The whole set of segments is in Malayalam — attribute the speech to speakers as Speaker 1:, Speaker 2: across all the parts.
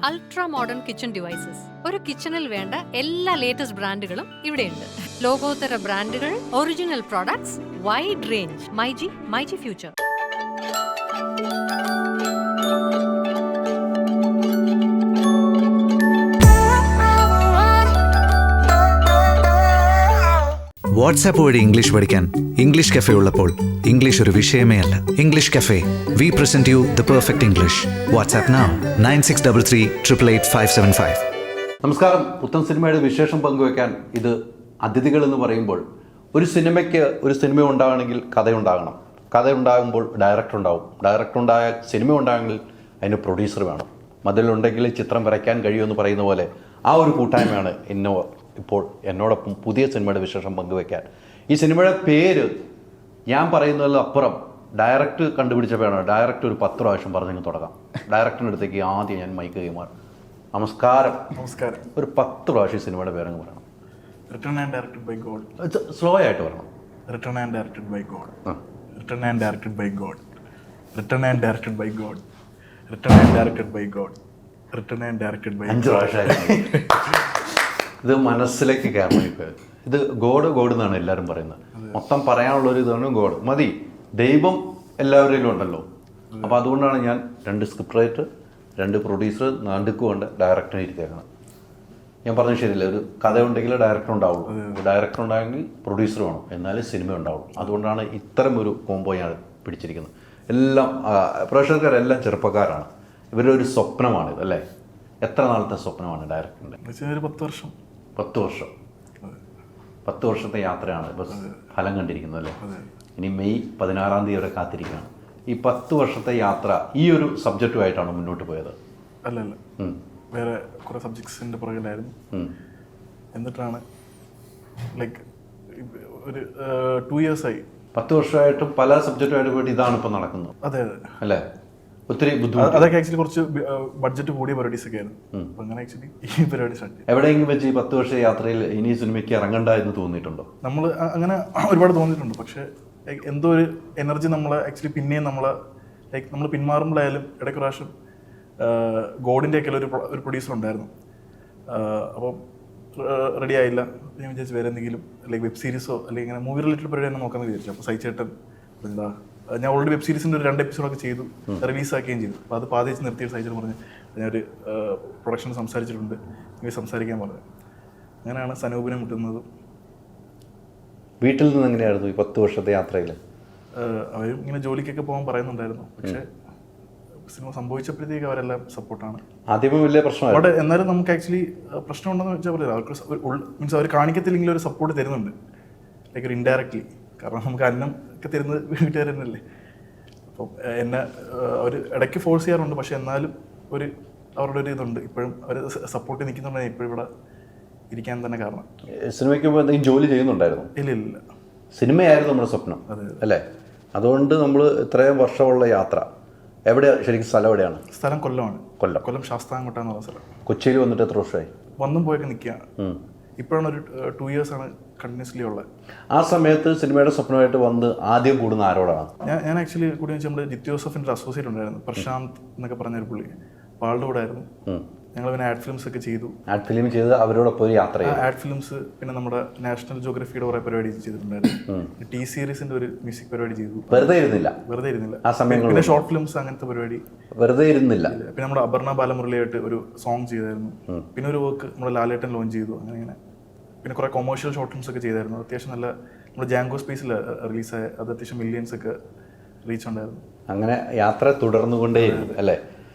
Speaker 1: Ultra modern kitchen devices. ഒരു കിച്ചണിൽ വേണ്ട എല്ലാ ലേറ്റസ്റ്റ് ബ്രാൻഡുകളും ഇവിടെയുണ്ട്. ലോകോത്തര ബ്രാൻഡുകൾ, original products, wide range. MyG future.
Speaker 2: WhatsApp വഴി ഇംഗ്ലീഷ് പഠിക്കാൻ ഇംഗ്ലീഷ് കഫേ ഉള്ളപ്പോൾ ഇംഗ്ലീഷ് ഒരു വിഷയമേ അല്ല. English cafe, we present you the perfect English. WhatsApp now 9633388575.
Speaker 3: നമസ്കാരം. പുത്തൻ സിനിമയുടെ വിശേഷം പങ്കുവയ്ക്കാൻ ഇത് അതിഥികൾ എന്ന് പറയുമ്പോൾ, ഒരു സിനിമയ്ക്ക് ഒരു സിനിമ ഉണ്ടാകണമെങ്കിൽ കഥയുണ്ടാകണം. കഥ ഉണ്ടാകുമ്പോൾ ഡയറക്ടർ ഉണ്ടാവും. ഡയറക്ടർ ഉണ്ടായ സിനിമ ഉണ്ടാകണമെങ്കിൽ അതിന് പ്രൊഡ്യൂസർ വേണം. മതിലുണ്ടെങ്കിൽ ചിത്രം വരയ്ക്കാൻ കഴിയുമെന്ന് പറയുന്ന പോലെ ആ ഒരു കൂട്ടായ്മയാണ് ഇപ്പോൾ എന്നോടൊപ്പം പുതിയ സിനിമയുടെ വിശേഷം പങ്കുവയ്ക്കാൻ. ഈ സിനിമയുടെ പേര് ഞാൻ പറയുന്നതിൽ അപ്പുറം ഡയറക്ടർ കണ്ടുപിടിച്ചപ്പോഴാണ്. ഡയറക്ടർ ഒരു 10 പ്രാവശ്യം പറഞ്ഞെങ്കിൽ തുടങ്ങാം. ഡയറക്ടറിൻ്റെ അടുത്തേക്ക് ആദ്യം ഞാൻ മൈക്ക് കൈമാറും. നമസ്കാരം. ഒരു 10 പ്രാവശ്യം സിനിമയുടെ പേരങ്ങ് പറയണം.
Speaker 4: Written and directed by God.
Speaker 3: Slow ആയിട്ട് പറയണം.
Speaker 4: Written and directed by God. Written and directed by God. Written and directed by God. Written and directed by God. Written and directed by
Speaker 3: 5 പ്രാവശ്യമായിരുന്നു. ഇത് മനസ്സിലേക്ക് കയറണം. ഇപ്പോൾ ഇത് ഗോഡ് എന്നാണ് എല്ലാവരും പറയുന്നത്. മൊത്തം പറയാനുള്ളൊരു ഇതാണ് ഗോഡ്. മതി, ദൈവം എല്ലാവരിലും ഉണ്ടല്ലോ. അപ്പോൾ അതുകൊണ്ടാണ് ഞാൻ 2 സ്ക്രിപ്റ്റ് റൈറ്റർ, 2 പ്രൊഡ്യൂസർ, നടുക്കുകൊണ്ട് ഡയറക്ടറെ ഇരുത്തേക്കണം. ഞാൻ പറഞ്ഞത് ശരിയല്ല. ഒരു കഥ ഉണ്ടെങ്കിൽ ഡയറക്ടർ ഉണ്ടാവുള്ളൂ. ഡയറക്ടർ ഉണ്ടായെങ്കിൽ പ്രൊഡ്യൂസർ വേണം, എന്നാലും സിനിമ ഉണ്ടാവുള്ളൂ. അതുകൊണ്ടാണ് ഇത്തരം ഒരു കോംബോ ഞാൻ പിടിച്ചിരിക്കുന്നത്. എല്ലാം പ്രേക്ഷകരെല്ലാം ചെറുപ്പക്കാരാണ്. ഇവരുടെ ഒരു സ്വപ്നമാണിത്, അല്ലേ? എത്ര നാളത്തെ സ്വപ്നമാണ് ഡയറക്ടറിൻ്റെ? 10 വർഷം. 10 വർഷത്തെ യാത്രയാണ് ഇപ്പോൾ ഫലം കണ്ടിരിക്കുന്നത്, അല്ലേ? ഇനി മെയ് 16 വരെ കാത്തിരിക്കുകയാണ്. ഈ 10 വർഷത്തെ യാത്ര ഈ ഒരു സബ്ജക്റ്റുമായിട്ടാണ് മുന്നോട്ട് പോയത്?
Speaker 4: അല്ല, വേറെ കുറേ സബ്ജക്ട്സിൻ്റെ പുറകിലായിരുന്നു. എന്നിട്ടാണ് ലൈക്ക് ഒരു 2 ഇയേഴ്സായി.
Speaker 3: 10 വർഷമായിട്ടും പല സബ്ജക്റ്റുമായിട്ട് പോയിട്ട് ഇതാണ് ഇപ്പം നടക്കുന്നത്.
Speaker 4: അതെ,
Speaker 3: അല്ലേ? ഒത്തിരി ബുദ്ധിമുട്ട്.
Speaker 4: അതൊക്കെ ആക്ച്വലി കുറച്ച് ബഡ്ജറ്റ് കൂടിയ പരിപാടീസ് ഒക്കെ ആയിരുന്നു. അപ്പം അങ്ങനെ ആക്ച്വലി ഈ പരിപാടി സ്റ്റാർട്ട് ചെയ്തു.
Speaker 3: എവിടെയെങ്കിലും വെച്ച് ഈ 10 വർഷ യാത്രയിൽ ഇനി സിനിമയ്ക്ക് ഇറങ്ങണ്ട എന്ന് തോന്നിയിട്ടുണ്ടോ?
Speaker 4: നമ്മൾ അങ്ങനെ ഒരുപാട് തോന്നിയിട്ടുണ്ട്. പക്ഷേ എന്തോ ഒരു എനർജി നമ്മളെ ആക്ച്വലി പിന്നെയും ലൈക്ക് നമ്മൾ പിന്മാറുമ്പോഴായാലും ഇടയ്ക്ക് പ്രാവശ്യം ഗോഡിൻ്റെ ഒക്കെ ഒരു പ്രൊഡ്യൂസർ ഉണ്ടായിരുന്നു. അപ്പം റെഡി ആയില്ല. ഞാൻ വിചാരിച്ചു വേറെ എന്തെങ്കിലും ലൈക്ക് വെബ് സീരീസോ അല്ലെങ്കിൽ ഇങ്ങനെ മൂവി റിലേറ്റഡ് പരിപാടി തന്നെ നോക്കാമെന്ന് വിചാരിച്ചു. അപ്പോൾ സൈചേട്ടൻ എന്താ, ഞാൻ ഓൾറെഡി വെബ് സീരീസിൻ്റെ ഒരു 2 എപ്പിസോഡൊക്കെ ചെയ്തു, റിലീസാക്കുകയും ചെയ്തു. അപ്പോൾ അത് പാതി വെച്ച് നിർത്തിയ സൈചേട്ടൻ പറഞ്ഞ് ഞാനൊരു പ്രൊഡക്ഷനിൽ സംസാരിച്ചിട്ടുണ്ട്, എനിക്ക് സംസാരിക്കാൻ പറഞ്ഞു. അങ്ങനെയാണ് സനൂപിനെ മുട്ടുന്നത്.
Speaker 3: വീട്ടിൽ നിന്ന് എങ്ങനെയായിരുന്നു ഈ 10 വർഷത്തെ യാത്രയിൽ?
Speaker 4: അവരും ഇങ്ങനെ ജോലിക്കൊക്കെ പോകാൻ പറയുന്നുണ്ടായിരുന്നു. പക്ഷേ സിനിമ സംഭവിച്ചപ്പോഴത്തേക്ക് അവരെല്ലാം സപ്പോർട്ടാണ്.
Speaker 3: ആദ്യമേ വലിയ പ്രശ്നമാണ്.
Speaker 4: അവിടെ എന്നാലും നമുക്ക് ആക്ച്വലി പ്രശ്നമുണ്ടെന്ന് വെച്ചാൽ പറയില്ല, അവർക്ക് മീൻസ് അവർ കാണിക്കത്തില്ലെങ്കിൽ ഒരു സപ്പോർട്ട് തരുന്നുണ്ട്, ലൈക്ക് ഒരു ഇൻഡയറക്റ്റ്ലി. കാരണം നമുക്ക് അന്നം ഒക്കെ തരുന്നത് വീട്ടുകാർ തന്നെയല്ലേ. അപ്പം എന്നെ അവർ ഇടയ്ക്ക് ഫോഴ്സ് ചെയ്യാറുണ്ട്. പക്ഷെ എന്നാലും അവരുടെ ഒരു ഇതുണ്ട്. ഇപ്പോഴും അവർ സപ്പോർട്ട് നിൽക്കുന്നുണ്ടെങ്കിൽ ഇപ്പോഴും ഇവിടെ ഇരിക്കാൻ തന്നെ കാരണം.
Speaker 3: സിനിമയ്ക്ക് മുമ്പ് എന്തെങ്കിലും ജോലി ചെയ്യുന്നുണ്ടായിരുന്നു?
Speaker 4: ഇല്ല.
Speaker 3: സിനിമയായിരുന്നു നമ്മുടെ സ്വപ്നം, അല്ലേ? അതുകൊണ്ട് നമ്മൾ ഇത്രയും വർഷമുള്ള യാത്ര. എവിടെയാണ് ശരിക്കും സ്ഥലം? എവിടെയാണ്
Speaker 4: സ്ഥലം? കൊല്ലമാണ്.
Speaker 3: കൊല്ലം
Speaker 4: ശാസ്താംകോട്ട എന്ന് പറഞ്ഞ സ്ഥലം.
Speaker 3: കൊച്ചിയിൽ വന്നിട്ട് എത്ര വർഷമായി?
Speaker 4: വന്നും പോയൊക്കെ നിൽക്കുകയാണ്. ഇപ്പോഴാണ് ഒരു 2 ഇയേഴ്സാണ് കണ്ടിന്യൂസ്ലി ഉള്ളത്.
Speaker 3: ആ സമയത്ത് സിനിമയുടെ സ്വപ്നമായിട്ട് വന്ന് ആദ്യം കൂടുന്ന ആരോടാണ്?
Speaker 4: ഞാൻ ആക്ച്വലി കൂടി വെച്ചാൽ നമ്മുടെ ജിത്തു ജോസഫിൻ്റെ ഒരു അസോസിയേറ്റ് ഉണ്ടായിരുന്നു, പ്രശാന്ത് എന്നൊക്കെ പറഞ്ഞൊരു പുള്ളി. അപ്പോൾ ആളുടെ കൂടെ ആയിരുന്നു. ഞങ്ങൾ പിന്നെ ആഡ് ഫിലിംസ് ഒക്കെ ചെയ്തു.
Speaker 3: ആഡ് ഫിലിം ചെയ്ത് അവരോടൊപ്പം ഒരു യാത്ര ചെയ്തു.
Speaker 4: ആഡ് ഫിലിംസ്, പിന്നെ നമ്മുടെ നാഷണൽ ജോഗ്രഫിയുടെ കുറേ പരിപാടി ചെയ്തിട്ടുണ്ടായിരുന്നു. ടി സീരീസിന്റെ ഒരു മ്യൂസിക് പരിപാടി ചെയ്തു.
Speaker 3: വെറുതെ ഇരുന്നില്ല
Speaker 4: ആ സമയം. പിന്നെ ഷോർട്ട് ഫിലിംസ് അങ്ങനത്തെ പരിപാടി
Speaker 3: വെറുതെ ഇരുന്നില്ല.
Speaker 4: പിന്നെ നമ്മുടെ അപർണ ബാലമുരളിയായിട്ട് ഒരു സോങ് ചെയ്തായിരുന്നു. പിന്നെ ഒരു വർക്ക് നമ്മുടെ ലാലേട്ടൻ ലോഞ്ച് ചെയ്തു. അങ്ങനെ പിന്നെ കുറേ കൊമേഴ്ഷ്യൽ ഷോർട്ട് ഫിലിംസ് ഒക്കെ ചെയ്തായിരുന്നു. അത്യാവശ്യം നല്ല നമ്മുടെ ജാങ്കോ സ്പേസിൽ റിലീസായ അത് അത്യാവശ്യം മില്യൻസ് ഒക്കെ റീച്ച് ഉണ്ടായിരുന്നു.
Speaker 3: അങ്ങനെ യാത്ര തുടർന്നുകൊണ്ടേയിരുന്നു, അല്ലേ?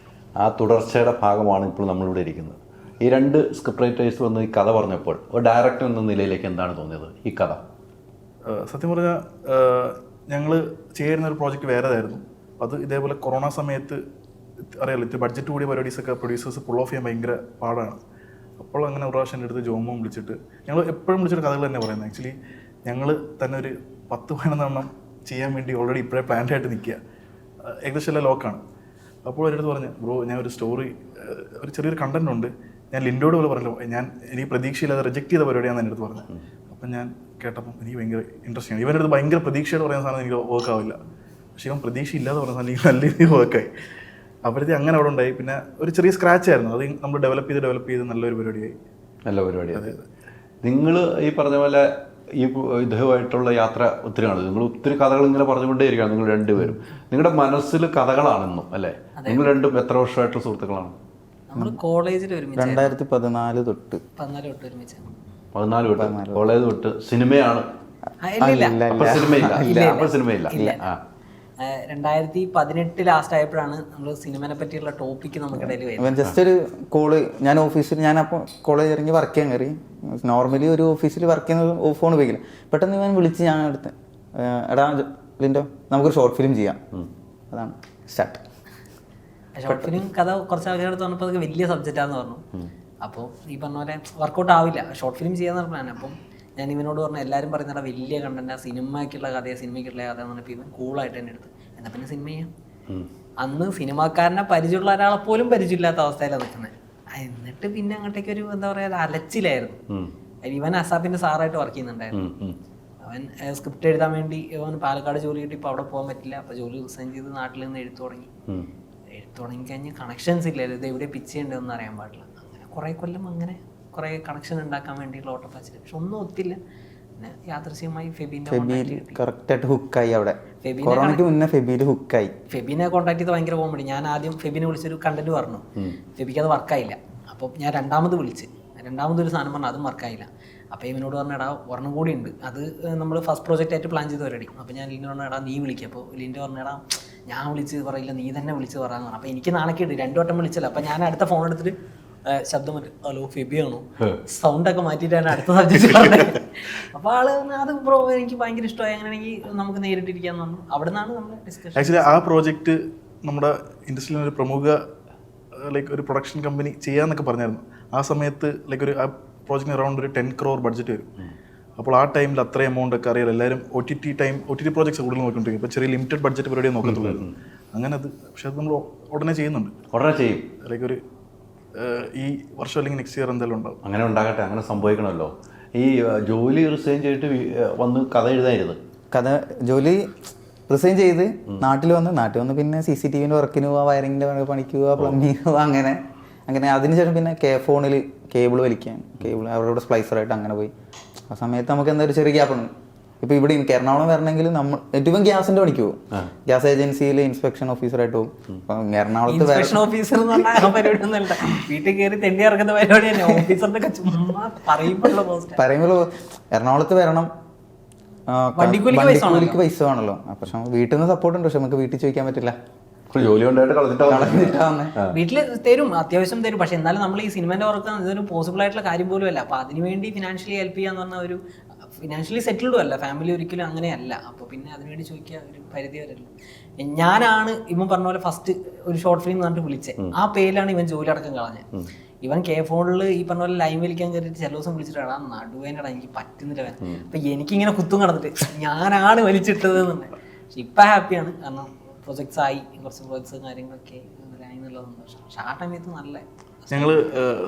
Speaker 3: ആ തുടർച്ചയുടെ ഭാഗമാണ് ഇപ്പോൾ നമ്മളിവിടെ ഇരിക്കുന്നത്. ഈ 2 സ്ക്രിപ്റ്റ് റൈറ്റേഴ്സ് വന്ന് ഈ കഥ പറഞ്ഞപ്പോൾ ഒരു ഡയറക്ടർ എന്ന നിലയിലേക്ക് എന്താണ് തോന്നിയത് ഈ കഥ?
Speaker 4: സത്യം പറഞ്ഞാൽ ഞങ്ങൾ ചെയ്യുന്ന ഒരു പ്രോജക്റ്റ് വേറെതായിരുന്നു. അത് ഇതേപോലെ കൊറോണ സമയത്ത് അറിയാലോ, ഇത്തിരി ബഡ്ജറ്റ് കൂടിയ പരിപാടീസൊക്കെ പ്രൊഡ്യൂസേഴ്സ് പുൾ ഓഫ് ചെയ്യാൻ ഭയങ്കര പാടാണ്. അപ്പോൾ അങ്ങനെ ഒരു പ്രാവശ്യം എൻ്റെ അടുത്ത് ജോമോൻ വിളിച്ചിട്ട്, ഞങ്ങൾ എപ്പോഴും വിളിച്ചിട്ട് കഥകൾ തന്നെ പറയുന്നത്. ആക്ച്വലി ഞങ്ങൾ തന്നെ ഒരു 10-15 എണ്ണം ചെയ്യാൻ വേണ്ടി ഓൾറെഡി ഇപ്പോഴേ പ്ലാൻഡ് ആയിട്ട് നിൽക്കുക. ഏകദേശം എല്ലാം ലോക്കാണ്. അപ്പോൾ ഒരിടത്ത് പറഞ്ഞു, ബ്രോ ഞാൻ ഒരു സ്റ്റോറി, ഒരു ചെറിയൊരു കണ്ടന്റ് ഉണ്ട്, ഞാൻ ലിൻഡോട് പോലെ പറഞ്ഞല്ലോ, എനിക്ക് പ്രതീക്ഷയില്ലാതെ റിജക്ട് ചെയ്ത പരിപാടിയാണെന്ന് എൻ്റെ അടുത്ത് പറഞ്ഞു. അപ്പം ഞാൻ കേട്ടപ്പം എനിക്ക് ഭയങ്കര ഇൻട്രസ്റ്റിംഗ് ആണ്. ഇവൻ്റെ അടുത്ത് ഭയങ്കര പ്രതീക്ഷയോട് പറയുന്ന സാധനം എനിക്ക് വർക്ക് ആവില്ല. പക്ഷേ ഇവൻ പ്രതീക്ഷ ഇല്ലാതെ പറഞ്ഞ സാധനം എനിക്ക് നല്ല രീതിയിൽ വർക്കായി. അപ്പോഴത്തെ അങ്ങനെ അവിടെ ഉണ്ടായി. പിന്നെ ഒരു ചെറിയ സ്ക്രാച്ച് ആയിരുന്നു, അത് നമ്മൾ ഡെവലപ്പ് ചെയ്ത് നല്ലൊരു പരിപാടിയായി.
Speaker 3: നല്ല പരിപാടിയാണ്. നിങ്ങൾ ഈ പറഞ്ഞ പോലെ ഈ ഇതുമായിട്ടുള്ള യാത്ര ഒത്തിരി ആണ്. നിങ്ങൾ ഒത്തിരി കഥകൾ ഇങ്ങനെ പറഞ്ഞുകൊണ്ടേയിരിക്കുകയാണ് നിങ്ങൾ രണ്ടുപേരും. നിങ്ങളുടെ മനസ്സിൽ കഥകളാണെന്നും അല്ലേ? നിങ്ങൾ രണ്ടും എത്ര വർഷമായിട്ടുള്ള സുഹൃത്തുക്കളാണ്?
Speaker 5: നമ്മൾ കോളേജിൽ
Speaker 6: 2014 തൊട്ട്
Speaker 3: 14 തൊട്ട് കോളേജ് തൊട്ട് സിനിമയാണ്. സിനിമയില്ല.
Speaker 5: 2018 ലാസ്റ്റ് ആയപ്പോഴാണ് നമ്മൾ സിനിമനെ പറ്റിയുള്ള ടോപ്പിക്ക് നമുക്കിടയിൽ വരുന്നത്.
Speaker 6: ജസ്റ്റ് ഒരു കോള്, ഞാൻ ഓഫീസിൽ, ഞാനപ്പോൾ കോളേജ് ഇറങ്ങി വർക്ക് ചെയ്യാൻ കയറി. നോർമലി ഒരു ഓഫീസിൽ വർക്ക് ചെയ്യുന്ന ഫോൺ ഉപയോഗിക്കില്ല. പെട്ടെന്ന് ഇവൻ വിളിച്ച് ഞാൻ അടുത്ത്, എടാ ലിൻഡോ നമുക്കൊരു ഷോർട്ട് ഫിലിം ചെയ്യാം. അതാണ് സ്റ്റാർട്ട്.
Speaker 5: ഷോർട്ട് ഫിലിം കഥ കുറച്ച് ആൾക്കാരുടെ വന്നപ്പോൾ അതൊക്കെ വലിയ സബ്ജക്റ്റാന്ന് പറഞ്ഞു. അപ്പോൾ ഈ പറഞ്ഞ പോലെ വർക്കൗട്ട് ആവില്ല, ഷോർട്ട് ഫിലിം ചെയ്യാന്ന് പറഞ്ഞാൽ. അപ്പം ഞാൻ ഇവനോട് പറഞ്ഞു, എല്ലാവരും പറയുന്നത് വലിയ കണ്ടന്റ് സിനിമയ്ക്കുള്ള സിനിമയ്ക്കുള്ള കഥ എന്ന് പറഞ്ഞപ്പോൾ ഇവൻ കൂളായിട്ട് തന്നെ എടുത്ത്, എന്നാൽ പിന്നെ സിനിമ ചെയ്യാം. അന്ന് സിനിമാക്കാരനെ പരിചയമുള്ള ഒരാളെ പോലും പരിചയമില്ലാത്ത അവസ്ഥയിലാണ് നിൽക്കുന്നത്. എന്നിട്ട് പിന്നെ അങ്ങോട്ടേക്ക് ഒരു എന്താ പറയുക അലച്ചിലായിരുന്നു. ഇവൻ അസാപ്പിന്റെ സാറായിട്ട് വർക്ക് ചെയ്യുന്നുണ്ടായിരുന്നു. അവൻ സ്ക്രിപ്റ്റ് എഴുതാൻ വേണ്ടി അവൻ പാലക്കാട് ജോലി കിട്ടി. ഇപ്പോൾ അവിടെ പോകാൻ പറ്റില്ല. അപ്പോൾ ജോലി റിസൈൻ ചെയ്ത് നാട്ടിൽ നിന്ന് എഴുത്തു തുടങ്ങി കഴിഞ്ഞ് കണക്ഷൻസ് ഇല്ലായിരുന്നു. ഇത് എവിടെ പിച്ച് ചെയ്യേണ്ടതെന്ന് അറിയാൻ പാടില്ല. അങ്ങനെ കുറേ കൊല്ലം അങ്ങനെ കുറേ കണക്ഷൻ ഉണ്ടാക്കാൻ വേണ്ടിയിട്ടുള്ള ഓട്ടപ്പാച്ചിൽ. പക്ഷെ ഒന്നും ഒത്തില്ല. പിന്നെ യാദൃശ്യമായി
Speaker 6: കറക്റ്റായിട്ട് ഹുക്കായി. അവിടെ കൊറോണയ്ക്ക് മുന്നേ ഫെബിയിൽ ഹുക്കായി.
Speaker 5: ഫെബിനെ കോൺടാക്ട് ചെയ്ത് ഭയങ്കര കോമഡി. ഞാൻ ആദ്യം ഫെബിനെ വിളിച്ചൊരു കണ്ടന്റ് പറഞ്ഞു, ഫെബിക്ക് അത് വർക്കായില്ല. അപ്പോൾ ഞാൻ രണ്ടാമതൊരു സാധനം പറഞ്ഞു, അതും വർക്കായില്ല. അപ്പോൾ ഇവനോട് പറഞ്ഞാൽ ഒരെണ്ണം കൂടി ഉണ്ട്, അത് നമ്മൾ ഫസ്റ്റ് പ്രോജക്റ്റ് ആയിട്ട് പ്ലാൻ ചെയ്ത് പരിപാടി. അപ്പോൾ ഞാൻ ലിൻ്റെ പറഞ്ഞാൽ നീ വിളിക്കുക. അപ്പോൾ ലിൻ്റെ പറഞ്ഞാൽ ഞാൻ വിളിച്ച് പറയില്ല, നീ തന്നെ വിളിച്ച് പറയാന്ന് പറഞ്ഞു. അപ്പോൾ എനിക്ക് നാണക്കേട്, 2 വട്ടം വിളിച്ചല്ലോ. അപ്പോൾ ഞാൻ അടുത്ത ഫോൺ എടുത്തിട്ട് ശബ്ദം മറ്റേ ഹലോ ഫെബിയാണോ, സൗണ്ടൊക്കെ മാറ്റിയിട്ടാണ് അടുത്ത സബ്ജക്റ്റ് പറഞ്ഞത്. അപ്പോൾ ആള് അത് ബ്രോ എനിക്ക് ഭയങ്കര ഇഷ്ടമായി, അങ്ങനെയാണെങ്കിൽ നമുക്ക് നേരിട്ടിരിക്കാന്ന് പറഞ്ഞു. അവിടെ നിന്നാണ് നമ്മൾ ഡിസ്കഷൻ.
Speaker 4: ആക്ച്വലി ആ പ്രോജക്റ്റ് നമ്മുടെ ഇൻഡസ്ട്രിയിൽ ഒരു പ്രമുഖ ലൈക്ക് ഒരു പ്രൊഡക്ഷൻ കമ്പനി ചെയ്യാന്നൊക്കെ പറഞ്ഞായിരുന്നു. ആ സമയത്ത് ലൈക്ക് ആ പ്രോജക്റ്റിന് അറൗണ്ട് ഒരു 10 crore ബഡ്ജറ്റ് വരും. അപ്പോൾ ആ ടൈമിൽ അത്ര എമൗണ്ട് ഒക്കെ അറിയാം. എല്ലാവരും ഒ ടി ടി പ്രോജക്ട്സ് കൂടുതൽ നോക്കിക്കൊണ്ടിരിക്കും. ഇപ്പോൾ ചെറിയ ലിമിറ്റഡ് ബഡ്ജറ്റ് പരിപാടിയെ നോക്കത്തുള്ളായിരുന്നു. അങ്ങനെ അത് പക്ഷെ അത് നമ്മൾ ഉടനെ ചെയ്യുന്നുണ്ട്.
Speaker 3: ഉടനെ ചെയ്യും.
Speaker 4: ലൈക്ക് ഒരു ഈ വർഷം അല്ലെങ്കിൽ നെക്സ്റ്റ് ഇയർ എന്തായാലും ഉണ്ടാവും.
Speaker 3: അങ്ങനെ ഉണ്ടാകട്ടെ, അങ്ങനെ സംഭവിക്കണമല്ലോ. ഈ ജോലി റിസൈൻ ചെയ്തിട്ട് വന്ന് കഥ എഴുതായിരുന്നു.
Speaker 6: ജോലി റിസൈൻ ചെയ്ത് നാട്ടിൽ വന്ന് പിന്നെ CCTV വർക്കിന് പോവാ, വയറിങ്ങിൻ്റെ പണിക്ക് പോവാ, പ്ലംബിങ് പോവാ, അങ്ങനെ അതിനുശേഷം പിന്നെ ഫോണിൽ കേബിൾ വലിക്കാൻ, അവരുടെ സ്പ്ലൈസറായിട്ട് അങ്ങനെ പോയി. ആ സമയത്ത് നമുക്ക് എന്താ ഒരു ചെറിയ ഗ്യാപ്പുണ്ട്. ഇപ്പോൾ ഇവിടെ എനിക്ക് എറണാകുളം വരണമെങ്കിൽ നമ്മൾ ഏറ്റവും ഗ്യാസിൻ്റെ പണിക്ക് പോകും. ഗ്യാസ് ഏജൻസിയിൽ ഇൻസ്പെക്ഷൻ ഓഫീസറായിട്ട് പോകും. അപ്പം എറണാകുളത്ത് പറയുമ്പോൾ എറണാകുളത്ത് വരണം, വണ്ടിക്കൂലിക്ക് പൈസ വേണമല്ലോ. പക്ഷെ വീട്ടിൽ നിന്ന് സപ്പോർട്ട് ഉണ്ട്, പക്ഷെ നമുക്ക് വീട്ടിൽ ചോദിക്കാൻ പറ്റില്ല.
Speaker 3: ജോലി
Speaker 5: വീട്ടിൽ തരും, അത്യാവശ്യം തരും. പക്ഷെ എന്നാലും നമ്മൾ ഈ സിനിമേന്റെ വർക്ക് ഇതൊരു പോസിബിൾ ആയിട്ടുള്ള കാര്യം പോലും അല്ല. അപ്പൊ അതിനുവേണ്ടി ഫിനാൻഷ്യലി ഹെൽപ്പ് ചെയ്യാന്ന് പറഞ്ഞ ഒരു ഫിനാൻഷ്യലി സെറ്റിൽഡും അല്ല, ഫാമിലി ഒരിക്കലും അങ്ങനെയല്ല. അപ്പോൾ പിന്നെ അതിനുവേണ്ടി ചോദിക്കുക ഒരു പരിധി വരല്ലോ. ഞാനാണ് ഇവൻ പറഞ്ഞ പോലെ ഫസ്റ്റ് ഒരു ഷോർട്ട് ഫിലിം പറഞ്ഞിട്ട് വിളിച്ചത്. ആ പേരിലാണ് ഇവൻ ജോലി അടക്കം കളഞ്ഞത്. ഇവൻ ഫോണിൽ ഈ പറഞ്ഞ പോലെ ലൈൻ വലിക്കാൻ കയറിയിട്ട് ചില ദിവസം വിളിച്ചിട്ടാണ് നടുവേനടാ എനിക്ക് പറ്റുന്നില്ല വൻ. അപ്പൊ എനിക്കിങ്ങനെ കുത്തും കടന്നിട്ട് ഞാനാണ് വലിച്ചിട്ടത് എന്നുണ്ട്. പക്ഷെ ഇപ്പം ഹാപ്പിയാണ്, കാരണം പ്രൊജക്ട്സ് ആയി, കുറച്ച് പ്രൊജക്ട്സ് കാര്യങ്ങളൊക്കെ ആയി എന്നുള്ളത് സന്തോഷം. പക്ഷെ ആ സമയത്ത് നല്ല
Speaker 4: ഞങ്ങൾ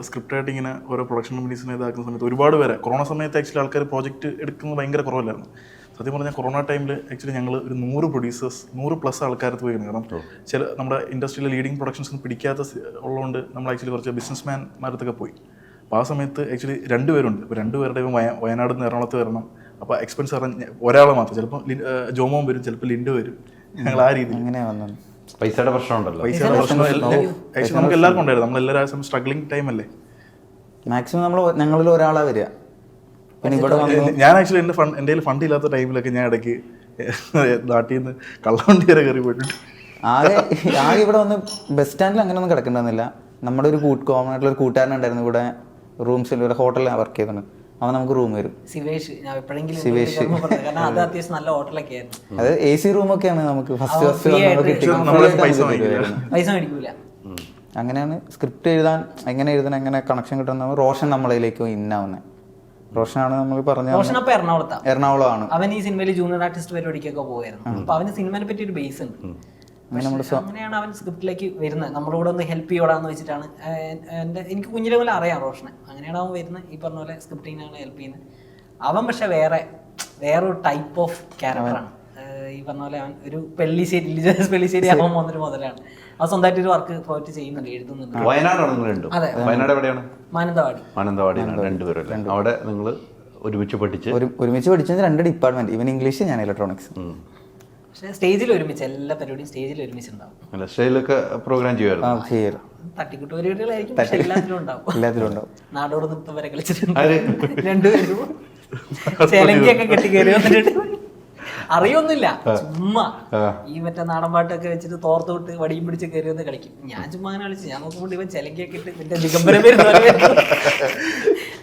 Speaker 4: സ്ക്രിപ്റ്റ് ആയിട്ട് ഇങ്ങനെ ഓരോ പ്രൊഡക്ഷൻ കമ്പനീസിനെ ഇതാക്കുന്ന സമയത്ത് ഒരുപാട് പേരെ കൊറോണ സമയത്ത് ആക്ച്വലി ആൾക്കാർ പ്രോജക്റ്റ് എടുക്കുന്നത് ഭയങ്കര കുറവല്ലായിരുന്നു. സത്യം പറഞ്ഞാൽ കൊറോണ ടൈമിൽ ആക്ച്വലി ഞങ്ങൾ ഒരു 100 പ്രൊഡ്യൂസേഴ്സ് 100+ ആൾക്കാരത്ത് പോയിരുന്നു. കാരണം ചില നമ്മുടെ ഇൻഡസ്ട്രിയിലെ ലീഡിങ് പ്രൊഡക്ഷൻസ് ഒന്നും പിടിക്കാത്ത ഉള്ളതുകൊണ്ട് നമ്മൾ ആക്ച്വലി കുറച്ച് ബിസിനസ് മാൻമാരത്തൊക്കെ പോയി. അപ്പോൾ ആ സമയത്ത് ആക്ച്വലി 2 പേരുണ്ട്. ഇപ്പോൾ 2 പേരുടെ വയനാട് നിന്ന് എറണാകുളത്ത് വരണം. അപ്പോൾ എക്സ്പെൻസ് പറഞ്ഞാൽ ഒരാളെ മാത്രം, ചിലപ്പോൾ ജോമോൻ വരും, ചിലപ്പോൾ ലിൻഡ് വരും. ഞങ്ങൾ ആ രീതിയിൽ
Speaker 6: അങ്ങനെ വന്നത്.
Speaker 3: പൈസയുടെ പ്രശ്നമുണ്ടല്ലോ.
Speaker 4: പൈസയുടെ പ്രശ്നം നമുക്ക് എല്ലാവർക്കും ഉണ്ടായിരുന്നു. നമ്മളെല്ലാവരും സ്ട്രഗ്ലിംഗ് ടൈം അല്ലേ.
Speaker 6: മാക്സിമം ഞങ്ങളിൽ ഒരാളാ വരിക. പിന്നെ ഇവിടെ
Speaker 4: ഞാൻ ആക്ച്വലി എൻ്റെ കയ്യിൽ ഫണ്ട് ഇല്ലാത്ത ടൈമിലൊക്കെ ഞാൻ ഇടയ്ക്ക് നാട്ടിൽ നിന്ന് കള്ളവണ്ടി വരെ കയറി പോയിട്ടുണ്ട്.
Speaker 6: ആകെ ഇവിടെ വന്ന് ബസ് സ്റ്റാൻഡിൽ അങ്ങനെയൊന്നും കിടക്കണ്ടെന്നില്ല. നമ്മുടെ ഒരു കോമൺ ആയിട്ടുള്ള ഒരു കൂട്ടുകാരൻ ഉണ്ടായിരുന്നു ഇവിടെ റൂംസിൽ, ഇവിടെ ഹോട്ടലിൽ വർക്ക് ചെയ്തിട്ടുണ്ട്. അവൻ നമുക്ക് റൂം വരും.
Speaker 5: സിവേഷ്
Speaker 6: അത് AC റൂമൊക്കെയാണ് നമുക്ക് ഫസ്റ്റ് അങ്ങനെയാണ് സ്ക്രിപ്റ്റ് എഴുതാൻ എങ്ങനെ എഴുതണം, എങ്ങനെ കണക്ഷൻ കിട്ടുന്ന റോഷൻ നമ്മളതിലേക്ക് ഇന്നാവുന്നത്. റോഷനാണ് നമ്മൾ പറഞ്ഞത്.
Speaker 5: റോഷൻ അപ്പൊ
Speaker 6: എറണാകുളമാണ്.
Speaker 5: അവൻ ഈ സിനിമയിൽ ജൂനിയർ ആർട്ടിസ്റ്റ് പരിപാടിക്കൊക്കെ പോയായിരുന്നു. അപ്പൊ അവന് സിനിമയെ പറ്റി ഒരു ബേസ് ഉണ്ട്. അങ്ങനെയാണ് അവൻ സ്ക്രിപ്റ്റിലേക്ക് വരുന്നത്. നമ്മളോട് ഒന്ന് ഹെൽപ്പ് ചെയ്യോടാന്ന് വെച്ചിട്ടാണ്. എനിക്ക് കുഞ്ഞിലെ പോലെ അറിയാം റോഷനെ. അങ്ങനെയാണ് അവൻ വരുന്നത്. ഈ പറഞ്ഞ പോലെ സ്ക്രിപ്റ്റിനാണ് ഹെൽപ്പ് ചെയ്യുന്നത്. അവൻ പക്ഷെ വേറൊരു ടൈപ്പ് ഓഫ് ക്യാരക്ടറാണ്. ഈ പറഞ്ഞ പോലെ അവൻ ഒരു പെള്ളിശ്ശേരി ആവാൻ പോകുന്നൊരു മുതലാണ്. അത് സ്വന്തമായിട്ട് ഒരു വർക്ക് പ്രോജക്റ്റ് ചെയ്യുന്നുണ്ട്, എഴുതുന്നുണ്ട്.
Speaker 3: വയനാടാണ് നിങ്ങൾ രണ്ടും?
Speaker 5: അതെ.
Speaker 3: വയനാട് എവിടെയാണ്?
Speaker 5: മാനന്തവാടി.
Speaker 3: മാനന്തവാടിയിലാണ് രണ്ടുപേരും അല്ലേ? അവിടെ നിങ്ങൾ ഒരുമിച്ച് പഠിച്ച്?
Speaker 6: ഒരുമിച്ച് പഠിച്ചത് 2 ഡിപ്പാർട്ട്മെന്റ്, ഇവൻ ഇംഗ്ലീഷ്, ഞാൻ ഇലക്ട്രോണിക്സ്.
Speaker 5: പക്ഷേ സ്റ്റേജിൽ ഒരുമിച്ച് എല്ലാ പരിപാടിയും സ്റ്റേജിൽ ഒരുമിച്ചുണ്ടാവും.
Speaker 3: അല്ല, സ്റ്റേജിലൊക്കെ പ്രോഗ്രാം ചെയ്യുമായിരുന്നു?
Speaker 6: ചെയ്യല്
Speaker 5: തട്ടിക്കൂട്ട് പരിപാടികളായിരിക്കും, പക്ഷെ എല്ലാത്തിലും ഉണ്ടാവും.
Speaker 6: എല്ലാത്തിലും ഉണ്ടാവും.
Speaker 5: നാടോട് നൃത്തം വരെ കളിച്ചിട്ടുണ്ട് രണ്ടുപേരും. ചേലങ്കിയൊക്കെ കെട്ടി കയറി വന്നിട്ട് അറിയൊന്നുമില്ല, ചുമ്മാ ഈ മറ്റേ നാടൻ പാട്ടൊക്കെ വെച്ചിട്ട് തോർത്ത് വിട്ട് വടിയും പിടിച്ച് കയറി വന്ന് കളിക്കും. ഞാൻ ചുമ്മാ അങ്ങനെ കളിച്ചു. ഞാൻ നോക്കുമ്പോൾ ഇവൻ ചെലങ്കിയൊക്കെ ഇട്ട് നിന്റെ ദിഗംബരം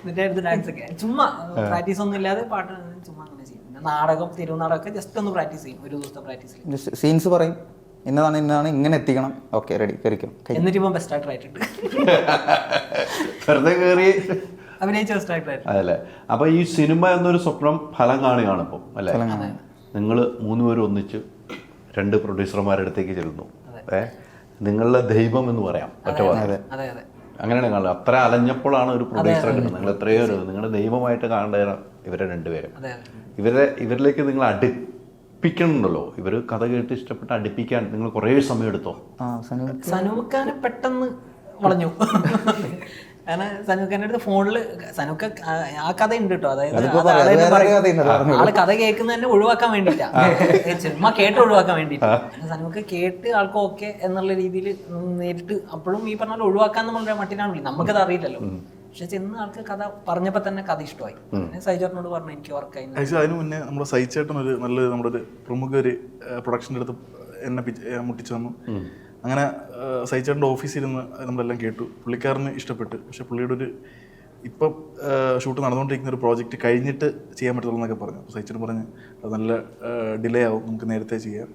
Speaker 5: എന്നിട്ട് അടുത്ത് ഡാൻസ് ഒക്കെ ചുമ്മാ പ്രാക്ടീസ് ഒന്നും ഇല്ലാതെ പാട്ട് ചുമ്മാ അങ്ങനെ ചെയ്യും. പിന്നെ നാടകം, തെരുവുനാടകമൊക്കെ ജസ്റ്റ് ഒന്ന് പ്രാക്ടീസ് ചെയ്യും, ഒരു ദിവസത്തെ പ്രാക്ടീസ് ചെയ്യും.
Speaker 6: സീൻസ് പറയും, ഇന്നതാണ് ഇങ്ങനെ എത്തിക്കണം, ഓക്കെ റെഡി കയറിക്കും.
Speaker 5: എന്നിട്ട് ഇപ്പം ബെസ്റ്റ് ആക്ടർ ആയിട്ടുണ്ട്,
Speaker 3: വെറുതെ കയറി
Speaker 5: അഭിനയിച്ച ബെസ്റ്റ് ആക്ടർ ആയിട്ട്.
Speaker 3: അതല്ലേ? അപ്പൊ ഈ സിനിമ എന്നൊരു സ്വപ്നം ഫലം കാണുകയാണ് ഇപ്പം അല്ലേ? നിങ്ങൾ 3 പേരും ഒന്നിച്ച് 2 പ്രൊഡ്യൂസർമാരുടെ അടുത്തേക്ക് ചെല്ലുന്നു. നിങ്ങളുടെ ദൈവം എന്ന് പറയാം ഒറ്റ വാക്ക്.
Speaker 5: അതെ അതെ,
Speaker 3: അങ്ങനെയാണ് കാണുന്നത്. അത്ര അലഞ്ഞപ്പോഴാണ് ഒരു പ്രൊഡ്യൂസറെ കിട്ടുന്നത്. നിങ്ങൾ എത്രയോ നിങ്ങളുടെ ദൈവമായിട്ട് കാണേണ്ട ഇവരെ 2 പേരും. ഇവരിലേക്ക് നിങ്ങൾ അടുപ്പിക്കണുണ്ടല്ലോ. ഇവർ കഥ കേട്ട് ഇഷ്ടപ്പെട്ട് അടുപ്പിക്കാൻ നിങ്ങൾ കുറേ സമയം എടുത്തോ?
Speaker 5: സനൂഖാനെ പെട്ടെന്ന് വളഞ്ഞു. കാരണം സനൂഖാന്റെ അടുത്ത് ഫോണിൽ സനൂഖ ആ കഥ ഉണ്ട് കേട്ടോ. അതായത് ആള് കഥ കേൾക്കുന്ന തന്നെ ഒഴിവാക്കാൻ വേണ്ടിട്ടാ, ചുമ്മാ കേട്ട് ഒഴിവാക്കാൻ വേണ്ടിട്ട്. സനൂഖ കേട്ട് ആൾക്ക് ഓക്കെ എന്നുള്ള രീതിയിൽ നേരിട്ട് അപ്പോഴും ഈ പറഞ്ഞ ഒഴിവാക്കാൻ നമ്മളുടെ മട്ടിനാണ് വിളി. നമുക്കത് അറിയില്ലല്ലോ. പക്ഷെ ചെന്ന് ആൾക്ക് കഥ പറഞ്ഞപ്പോൾ തന്നെ കഥ ഇഷ്ടമായി. സൈജേട്ടനോട് പറഞ്ഞു എനിക്ക് വർക്കായി.
Speaker 4: അതിന് മുന്നേ നമ്മുടെ സൈച്ചേട്ടൻ ഒരു നല്ല നമ്മുടെ ഒരു പ്രമുഖ ഒരു പ്രൊഡക്ഷൻ്റെ അടുത്ത് എന്നെ മുട്ടിച്ചു തന്നു. അങ്ങനെ സൈച്ചേട്ടൻ്റെ ഓഫീസിൽ ഇരുന്ന് നമ്മളെല്ലാം കേട്ടു. പുള്ളിക്കാരന് ഇഷ്ടപ്പെട്ടു. പക്ഷെ പുള്ളിയുടെ ഒരു ഇപ്പം ഷൂട്ട് നടന്നുകൊണ്ടിരിക്കുന്ന ഒരു പ്രോജക്റ്റ് കഴിഞ്ഞിട്ട് ചെയ്യാൻ പറ്റുള്ളൂ എന്നൊക്കെ പറഞ്ഞു. അപ്പോൾ സൈച്ചേട്ടൻ പറഞ്ഞ് അത് നല്ല ഡിലേ ആവും, നമുക്ക് നേരത്തെ ചെയ്യാം.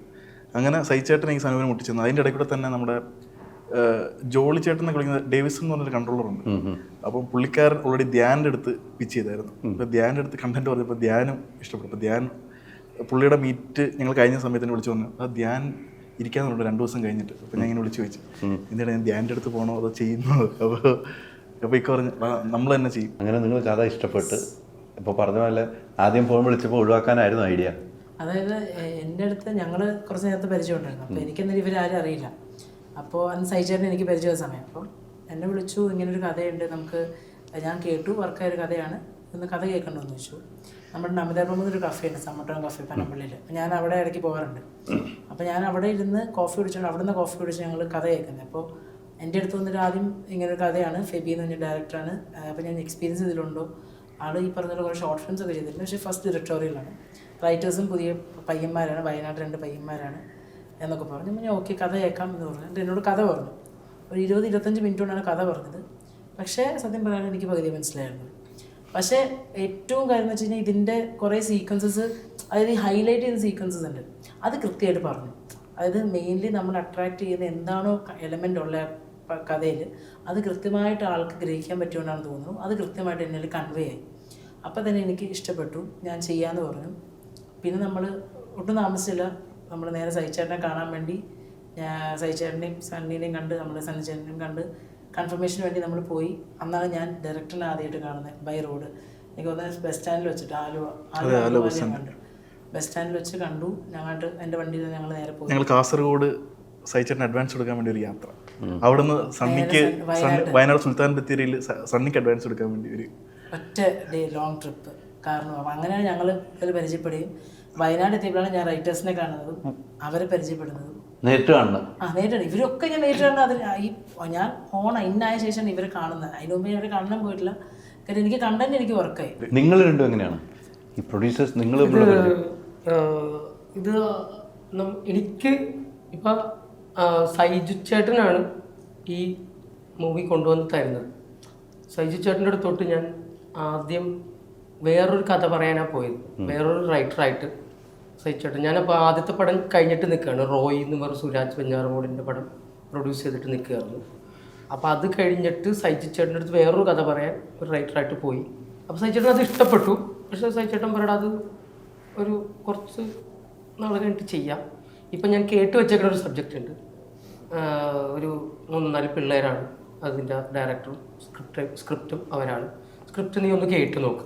Speaker 4: അങ്ങനെ സൈച്ചേട്ടനെ ഈ സനുവിനെ മുട്ടിച്ചു. അതിൻ്റെ ഇടയിൽ കൂടെ തന്നെ നമ്മുടെ ജോളി ചേട്ടനെ വിളിക്കുന്ന ഡേവിസ് എന്ന് പറഞ്ഞൊരു കൺട്രോളറുണ്ട്. അപ്പം പുള്ളിക്കാരൻ ഓൾറെഡി ധ്യാനിൻ്റെ അടുത്ത് പിച്ച് ചെയ്തായിരുന്നു. അപ്പോൾ ധ്യാനിൻ്റെ അടുത്ത് കണ്ടന്റ് പറഞ്ഞപ്പോൾ ധ്യാനും ഇഷ്ടപ്പെട്ടു. അപ്പോൾ ധ്യാൻ പുള്ളിയുടെ മീറ്റ് ഞങ്ങൾ കഴിഞ്ഞ സമയത്തിന് വിളിച്ചു വന്നു. ആ ധ്യാൻ ഇരിക്കാന്ന് പറഞ്ഞു 2 ദിവസം കഴിഞ്ഞിട്ട്. അപ്പോൾ ഞാൻ ഇങ്ങനെ വിളിച്ചു ചോദിച്ചു, എന്താണ് ഞാൻ ധ്യാനിൻ്റെ അടുത്ത് പോകണോ അതോ ചെയ്യുന്നത്? അപ്പോൾ ഇക്ക പറഞ്ഞു നമ്മൾ തന്നെ ചെയ്യും.
Speaker 3: അങ്ങനെ നിങ്ങൾ കഥ ഇഷ്ടപ്പെട്ട് ഇപ്പോൾ പറഞ്ഞ പോലെ ആദ്യം ഫോൺ വിളിച്ചപ്പോൾ ഒഴിവാക്കാനായിരുന്നു ഐഡിയ?
Speaker 7: അതായത് എൻ്റെ അടുത്ത് ഞങ്ങൾ കുറച്ച് നേരത്തെ പരിചയം ഉണ്ടായിരുന്നു. അപ്പോൾ എനിക്കെന്നാൽ ഇവരാരും അറിയില്ല. അപ്പോൾ അന്ന് സൈച്ചേട്ടൻ എനിക്ക് പരിചയമുള്ള സമയം. അപ്പം എന്നെ വിളിച്ചു, ഇങ്ങനൊരു കഥയുണ്ട്, നമുക്ക് ഞാൻ കേട്ടു വർക്കായ ഒരു കഥയാണ്, ഒന്ന് കഥ കേൾക്കണമെന്ന് ചോദിച്ചു. നമ്മുടെ നമിതാർമ്മ ഒരു കഫേ ഉണ്ട്, സമ്മട്ടം കഫേ പനമ്പള്ളിയിൽ. ഞാൻ അവിടെ ഇടയ്ക്ക് പോകാറുണ്ട്. അപ്പോൾ ഞാൻ അവിടെ ഇരുന്ന് കോഫി കുടിച്ചുകൊണ്ട് അവിടെ നിന്ന് കോഫി കുടിച്ച് ഞങ്ങൾ കഥ കേൾക്കുന്നത്. അപ്പോൾ എൻ്റെ അടുത്ത് വന്നിട്ട് ആദ്യം ഇങ്ങനൊരു കഥയാണ്, ഫെബി എന്ന് പറഞ്ഞ ഡയറക്ടറാണ്. അപ്പോൾ ഞാൻ എക്സ്പീരിയൻസ് ഇതിലുണ്ടോ? ആൾ ഈ പറഞ്ഞ കുറേ ഷോർട്ട് ഫിലിംസ് ഒക്കെ ചെയ്തിട്ടുണ്ട്. പക്ഷേ ഫസ്റ്റ് ഡയറക്ടോറിയലാണ്. റൈറ്റേഴ്സും പുതിയ പയ്യന്മാരാണ്, വയനാട് 2 പയ്യന്മാരാണ് എന്നൊക്കെ പറഞ്ഞു. ഞാൻ ഓക്കെ കഥ കേൾക്കാം എന്ന് പറഞ്ഞു. എന്നിട്ട് എന്നോട് കഥ പറഞ്ഞു. ഒരു 20-25 മിനിറ്റ് കൊണ്ടാണ് കഥ പറഞ്ഞത്. പക്ഷേ സത്യം പറയാൻ എനിക്ക് പകുതി മനസ്സിലായിരുന്നു. പക്ഷേ ഏറ്റവും കാര്യം എന്ന് വെച്ച് കഴിഞ്ഞാൽ ഇതിൻ്റെ കുറേ സീക്വൻസസ്, അതായത് ഈ ഹൈലൈറ്റ് ചെയ്യുന്ന സീക്വൻസസ് ഉണ്ട്, അത് കൃത്യമായിട്ട് പറഞ്ഞു. അതായത് മെയിൻലി നമ്മൾ അട്രാക്ട് ചെയ്യുന്ന എന്താണോ എലമെൻ്റ് ഉള്ള കഥയിൽ അത് കൃത്യമായിട്ട് ആൾക്ക് ഗ്രഹിക്കാൻ പറ്റുമെന്നാണ് തോന്നുന്നു. അത് കൃത്യമായിട്ട് എന്നിൽ കൺവേ ആയി. അപ്പോൾ തന്നെ എനിക്ക് ഇഷ്ടപ്പെട്ടു, ഞാൻ ചെയ്യാമെന്ന് പറഞ്ഞു. പിന്നെ നമ്മൾ ഒട്ടും താമസിച്ചില്ല, നമ്മൾ നേരെ സൈച്ചേട്ടനെ കാണാൻ വേണ്ടി സൈച്ചേട്ടനെയും സണ്ണിനെയും കണ്ട്, നമ്മൾ സണ്ണിച്ചേട്ടനെയും കണ്ട് കൺഫർമേഷന് വേണ്ടി നമ്മൾ പോയി. അന്നാണ് ഞാൻ ഡയറക്ടറിനെ ആദ്യമായിട്ട് കാണുന്നത് ബൈ റോഡ്. എനിക്ക് തോന്നുന്നത് ബസ് സ്റ്റാൻഡിൽ വെച്ചിട്ട് ആലുവ കണ്ടു. ബസ് സ്റ്റാൻഡിൽ വെച്ച് കണ്ടു. ഞങ്ങളുടെ എൻ്റെ വണ്ടിയിൽ ഞങ്ങൾ നേരെ പോയി.
Speaker 4: ഞങ്ങൾ കാസർഗോഡ് സൈച്ചേട്ടന് അഡ്വാൻസ് കൊടുക്കാൻ വേണ്ടി ഒരു യാത്ര. അവിടുന്ന് സണ്ണിക്ക് വയനാട് സുൽത്താൻ ബത്തേരിയിൽ സണ്ണിക്ക് അഡ്വാൻസ് കൊടുക്കാൻ വേണ്ടി ഒരു
Speaker 7: ഒറ്റ ഡേ ലോങ് ട്രിപ്പ്. കാരണം അങ്ങനെയാണ് ഞങ്ങൾ ഇതിൽ പരിചയപ്പെടുകയും വയനാട് എത്തിയപ്പോഴാണ് ഞാൻ റൈറ്റേഴ്സിനെ കാണുന്നതും അവരെ പരിചയപ്പെടുന്നതും.
Speaker 3: നേരിട്ട് കാണുന്നത്?
Speaker 7: നേരിട്ടാണ്. ഇവരൊക്കെ ഞാൻ നേരിട്ട് കാണുന്നത്. അതിന് ഈ ഞാൻ ഇന്നായ ശേഷമാണ് ഇവരെ കാണുന്നത്. അതിന് മുമ്പ് ഇവരെ കാണാൻ പോയിട്ടില്ല. കാര്യം എനിക്ക് കണ്ടന്റ് എനിക്ക് വർക്കായി.
Speaker 3: നിങ്ങൾ രണ്ടും എങ്ങനെയാണ് ഈ പ്രൊഡ്യൂസേഴ്സ്? നിങ്ങൾ
Speaker 8: ഇത് എനിക്ക് ഇപ്പം സൈജു ചേട്ടനാണ് ഈ മൂവി കൊണ്ടുവന്ന് തരുന്നത്. സൈജു ചേട്ടൻ്റെ അടുത്തോട്ട് ഞാൻ ആദ്യം വേറൊരു കഥ പറയാനാണ് പോയത്, വേറൊരു റൈറ്ററായിട്ട് സൈജു ചേട്ടൻ. ഞാനപ്പോൾ ആദ്യത്തെ പടം കഴിഞ്ഞിട്ട് നിൽക്കുകയാണ്, റോയ് എന്ന് പറഞ്ഞ സുരാജ് വെഞ്ഞാറമൂടിൻ്റെ പടം പ്രൊഡ്യൂസ് ചെയ്തിട്ട് നിൽക്കുകയായിരുന്നു. അപ്പോൾ അത് കഴിഞ്ഞിട്ട് സൈജു ചേട്ടൻ്റെ അടുത്ത് വേറൊരു കഥ പറയാൻ ഒരു റൈറ്ററായിട്ട് പോയി. അപ്പോൾ സൈജു ചേട്ടൻ അത് ഇഷ്ടപ്പെട്ടു. പക്ഷേ സൈജു ചേട്ടൻ പറയണം അത് ഒരു കുറച്ച് നാൾ കഴിഞ്ഞിട്ട് ചെയ്യാം. ഇപ്പം ഞാൻ കേട്ട് വെച്ചേക്കുന്ന ഒരു സബ്ജക്റ്റ് ഉണ്ട്, ഒരു 3-4 പിള്ളേരാണ് അതിൻ്റെ ഡയറക്ടറും സ്ക്രിപ്റ്റും അവരാണ്. സ്ക്രിപ്റ്റ് നീ ഒന്ന് കേട്ട് നോക്ക്.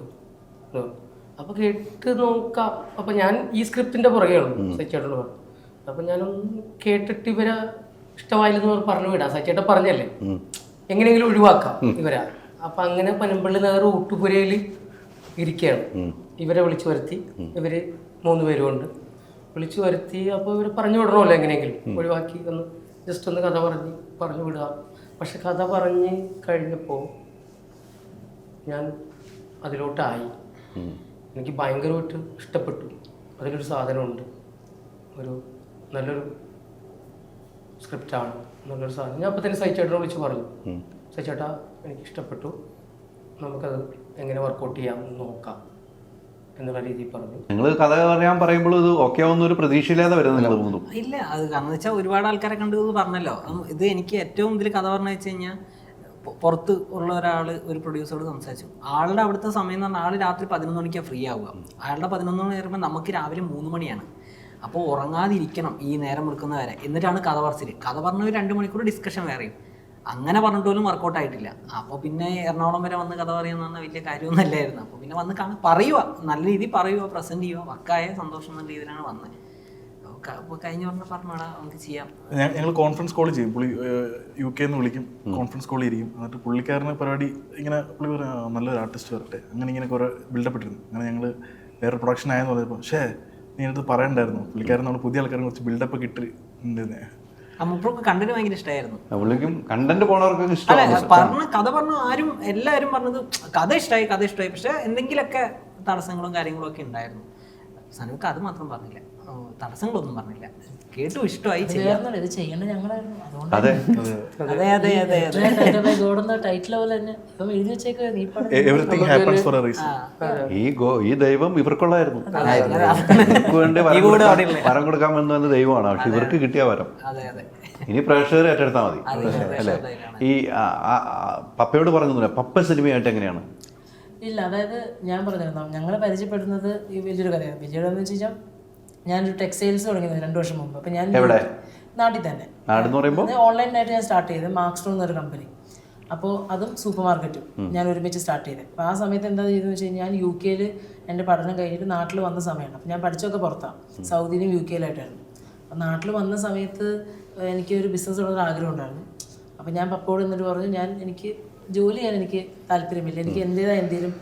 Speaker 8: അപ്പോൾ കേട്ട് നോക്കാം. അപ്പോൾ ഞാൻ ഈ സ്ക്രിപ്റ്റിൻ്റെ പുറകെയാണ് സൈച്ചേട്ടനോട് പറഞ്ഞു. അപ്പോൾ ഞാനൊന്ന് കേട്ടിട്ട് ഇവരെ ഇഷ്ടമായില്ലെന്ന് പറഞ്ഞു വിടാം, സച്ചേട്ടൻ പറഞ്ഞല്ലേ എങ്ങനെയെങ്കിലും ഒഴിവാക്കാം ഇവരാ. അപ്പം അങ്ങനെ പനമ്പള്ളി നഗർ ഊട്ടുപുരയിൽ ഇരിക്കുകയാണ്. ഇവരെ വിളിച്ചു വരുത്തി, ഇവര് 3 പേരും ഉണ്ട്, വിളിച്ചു വരുത്തി. അപ്പോൾ ഇവർ പറഞ്ഞു വിടണമല്ലോ എങ്ങനെയെങ്കിലും ഒഴിവാക്കി ഒന്ന് ജസ്റ്റ് ഒന്ന് കഥ പറഞ്ഞു വിടുക. പക്ഷെ കഥ പറഞ്ഞ് കഴിഞ്ഞപ്പോൾ ഞാൻ അതിലോട്ടായി. എനിക്ക് ഭയങ്കരമായിട്ട് ഇഷ്ടപ്പെട്ടു. അതിലൊരു സാധനമുണ്ട്, ഒരു നല്ലൊരു സ്ക്രിപ്റ്റാണ്, നല്ലൊരു സാധനം. ഞാൻ അപ്പോൾ തന്നെ സൈച്ചേട്ടനെ വിളിച്ച് പറഞ്ഞു, സൈച്ചേട്ടാ എനിക്ക് ഇഷ്ടപ്പെട്ടു, നമുക്കത് എങ്ങനെ വർക്കൗട്ട് ചെയ്യാം നോക്കാം എന്നുള്ള രീതിയിൽ പറഞ്ഞു.
Speaker 3: നിങ്ങൾ കഥ പറയാൻ പറയുമ്പോൾ ഇത് ഓക്കെ ആവുന്ന ഒരു പ്രതീക്ഷയില്ലാതെ വരുന്നില്ല തോന്നുന്നു.
Speaker 5: ഇല്ല, അത് കാരണം വെച്ചാൽ ഒരുപാട് ആൾക്കാരെ കണ്ടു പറഞ്ഞല്ലോ. ഇത് എനിക്ക് ഏറ്റവും ഇതിൽ കഥ പറഞ്ഞു വെച്ച് കഴിഞ്ഞാൽ, പുറത്ത് ഉള്ള ഒരാൾ ഒരു പ്രൊഡ്യൂസറോട് സംസാരിച്ചു. ആളുടെ അവിടുത്തെ സമയം എന്ന് പറഞ്ഞാൽ ആൾ രാത്രി 11 മണിക്കാണ് ഫ്രീ ആവുക. അയാളുടെ 11 മണി വരുമ്പോൾ നമുക്ക് രാവിലെ 3 മണിയാണ്. അപ്പോൾ ഉറങ്ങാതിരിക്കണം ഈ നേരം എടുക്കുന്ന വരെ, എന്നിട്ടാണ് കഥ പറച്ചിൽ. കഥ പറഞ്ഞ ഒരു 2 മണിക്കൂർ ഡിസ്കഷൻ വേറെയും. അങ്ങനെ പറഞ്ഞിട്ട് പോലും വർക്കൗട്ട് ആയിട്ടില്ല. അപ്പോൾ പിന്നെ എറണാകുളം വരെ വന്ന് കഥ പറയുക പറഞ്ഞാൽ വലിയ കാര്യമൊന്നും അല്ലായിരുന്നു. അപ്പോൾ പിന്നെ വന്ന് പറയുക, നല്ല രീതിയിൽ പറയുക, പ്രസൻറ്റ് ചെയ്യുക, വർക്കായ സന്തോഷം എന്ന രീതിയിലാണ് വന്നത്. അപ്പോൾ കഴിഞ്ഞ പറഞ്ഞാൽ നമുക്ക് ചെയ്യാം.
Speaker 4: ഞങ്ങൾ കോൺഫറൻസ് കോൾ ചെയ്യും. പുള്ളി UK നിന്ന് വിളിക്കും, കോൺഫറൻസ് കോൾ ഇരിക്കും. എന്നിട്ട് പുള്ളിക്കാരന് പരിപാടി ഇങ്ങനെ പുള്ളി പറയാം നല്ലൊരു ആർട്ടിസ്റ്റ് വരട്ടെ, അങ്ങനെ ഇങ്ങനെ കുറേ ബിൽഡപ്പ് ഇട്ടിരുന്നു. അങ്ങനെ ഞങ്ങൾ വേറെ പ്രൊഡക്ഷൻ ആയെന്ന് പറഞ്ഞപ്പോൾ നീ അടുത്ത് പറയണ്ടായിരുന്നു, പുള്ളിക്കാരൻ നമ്മൾ പുതിയ ആൾക്കാരെ കുറച്ച് ബിൽഡപ്പ് ഒക്കെ ഇട്ടിരുന്നേ.
Speaker 5: അമ്മപ്പൊക്കെ കണ്ടന്റ് ഭയങ്കര ഇഷ്ടമായിരുന്നു.
Speaker 3: പുള്ളിക്കും കണ്ടന്റ് പോണവർക്കൊക്കെ
Speaker 5: അല്ല,
Speaker 3: ഇഷ്ടമാണ്.
Speaker 5: കഥ പറഞ്ഞു എല്ലാവരും പറഞ്ഞത് കഥ ഇഷ്ടമായി. പക്ഷെ എന്തെങ്കിലുമൊക്കെ തടസ്സങ്ങളും കാര്യങ്ങളും ഒക്കെ ഉണ്ടായിരുന്നു. സനുക്ക് അത് മാത്രം പറഞ്ഞില്ല, തടസ്സങ്ങളൊന്നും പറഞ്ഞില്ല. കേട്ടു, ഇഷ്ടമായി.
Speaker 7: ഇത് ചെയ്യേണ്ട ഞങ്ങളായിരുന്നു. അതുകൊണ്ട്
Speaker 3: അതെ
Speaker 7: ടൈറ്റിൽ പോലെ തന്നെ ഇപ്പം എഴുതി വെച്ചേക്കുക നീ
Speaker 4: everything happens four A reason.
Speaker 3: ഈ ദൈവം ഇവർക്കുള്ളായിരുന്നു. ഇവർക്ക് വേണ്ടി വരം കൊടുക്കാമെന്ന് വന്ന ദൈവമാണ്. പക്ഷെ ഇവർക്ക് കിട്ടിയ വരം ഇനി പ്രേക്ഷകർ ഏറ്റെടുത്താൽ മതി അല്ലേ? ഈ പപ്പയോട് പറഞ്ഞു, പപ്പ സിനിമയായിട്ട് എങ്ങനെയാണ്?
Speaker 7: ഇല്ല, അതായത് ഞാൻ പറഞ്ഞിരുന്നു ഞങ്ങളെ പരിചയപ്പെടുന്നത് ഈ വലിയൊരു കഥയാണ്. വലിയൊരു വെച്ച് കഴിഞ്ഞാൽ ഞാനൊരു ടെക്സ്റ്റൈൽസ് തുടങ്ങിയത് 2 വർഷം മുമ്പ്. അപ്പം ഞാൻ നാട്ടിൽ തന്നെ ഓൺലൈനായിട്ട് ഞാൻ സ്റ്റാർട്ട് ചെയ്തത് മാർക്സ്റ്റോൺ എന്നൊരു കമ്പനി. അപ്പോൾ അതും സൂപ്പർ മാർക്കറ്റും ഞാൻ ഒരുമിച്ച് സ്റ്റാർട്ട് ചെയ്തത്. അപ്പോൾ ആ സമയത്ത് എന്താ ചെയ്തതെന്ന് വെച്ച് കഴിഞ്ഞാൽ ഞാൻ UK എൻ്റെ പഠനം കഴിഞ്ഞിട്ട് നാട്ടിൽ വന്ന സമയമാണ്. അപ്പോൾ ഞാൻ പഠിച്ചൊക്കെ പുറത്താണ്, സൗദിയിലും UK-യിലായിട്ടായിരുന്നു. അപ്പോൾ നാട്ടിൽ വന്ന സമയത്ത് എനിക്കൊരു ബിസിനസ് തുടങ്ങാൻ ആഗ്രഹം ഉണ്ടായിരുന്നു. അപ്പോൾ ഞാൻ പപ്പോട് എന്നിട്ട് പറഞ്ഞു, എനിക്ക് ജോലി ചെയ്യാൻ എനിക്ക് താല്പര്യമില്ല, എനിക്ക് എന്തെങ്കിലും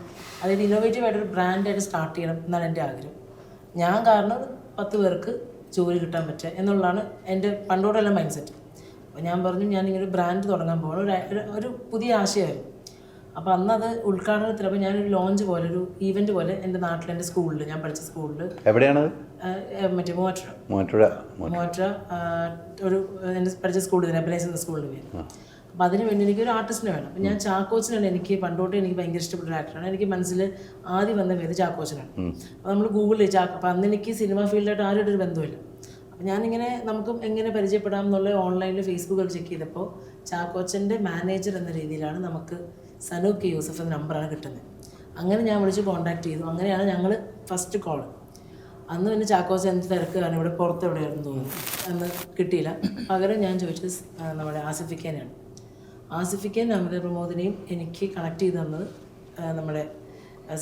Speaker 7: അതായത് ഇന്നോവേറ്റീവ് ആയിട്ടൊരു ബ്രാൻഡായിട്ട് സ്റ്റാർട്ട് ചെയ്യണം എന്നാണ് എൻ്റെ ആഗ്രഹം. ഞാൻ കാരണം 10 പേർക്ക് ജോലി കിട്ടാൻ പറ്റുക എന്നുള്ളതാണ് എൻ്റെ പണ്ടോടെല്ലാം മൈൻഡ് സെറ്റ്. അപ്പോൾ ഞാൻ പറഞ്ഞു ഞാനിങ്ങനെ ബ്രാൻഡ് തുടങ്ങാൻ പോകണം, ഒരു പുതിയ ആശയമായിരുന്നു. അപ്പോൾ അന്നത് ഉദ്ഘാടനത്തിൽ, അപ്പോൾ ഞാനൊരു ലോഞ്ച് പോലെ ഒരു ഈവെൻറ്റ് പോലെ എൻ്റെ നാട്ടിൽ എൻ്റെ സ്കൂളിൽ, ഞാൻ പഠിച്ച സ്കൂളിൽ,
Speaker 3: എവിടെയാണ്
Speaker 7: മറ്റേ മൂവാറ്റുപുഴ ഒരു എൻ്റെ പഠിച്ച സ്കൂളിൽ നെബലൈസ് എന്ന സ്കൂളിൽ പേര്. അപ്പോൾ അതിന് വേണ്ടി എനിക്കൊരു ആർട്ടിസ്റ്റിനെ വേണം. അപ്പോൾ ഞാൻ ചാക്കോച്ചനാണ്, എനിക്ക് പണ്ടോട്ട് എനിക്ക് ഭയങ്കര ഇഷ്ടപ്പെട്ട ഒരു ആക്ടറാണ്. എനിക്ക് മനസ്സിൽ ആദ്യം വന്ന പേര് ചാക്കോച്ചനാണ്. അപ്പോൾ നമ്മൾ ഗൂഗിളിൽ അപ്പോൾ അന്ന് എനിക്ക് സിനിമ ഫീൽഡായിട്ട് ആരും ഒരു ബന്ധമില്ല. അപ്പോൾ ഞാനിങ്ങനെ നമുക്ക് എങ്ങനെ പരിചയപ്പെടാം എന്നുള്ള ഓൺലൈനിൽ ഫേസ്ബുക്കിൽ ചെക്ക് ചെയ്തപ്പോൾ ചാക്കോച്ചൻ്റെ മാനേജർ എന്ന രീതിയിലാണ് നമുക്ക് സനു കെ യൂസഫ് എന്ന നമ്പറാണ് കിട്ടുന്നത്. അങ്ങനെ ഞാൻ വിളിച്ച് കോൺടാക്ട് ചെയ്തു. അങ്ങനെയാണ് ഞങ്ങൾ ഫസ്റ്റ് കോൾ. അന്ന് പിന്നെ ചാക്കോച്ചൻ എന്ത് തിരക്ക് കാരണം ഇവിടെ പുറത്ത് എവിടെയായിരുന്നു തോന്നുന്നു, അന്ന് കിട്ടിയില്ല. പകരം ഞാൻ ചോദിച്ചത് നമ്മുടെ ആസിഫിക്കാനാണ്. ആസിഫിക്കൻ അമിത പ്രമോദിനെയും എനിക്ക് കണക്ട് ചെയ്ത് തന്നത് നമ്മുടെ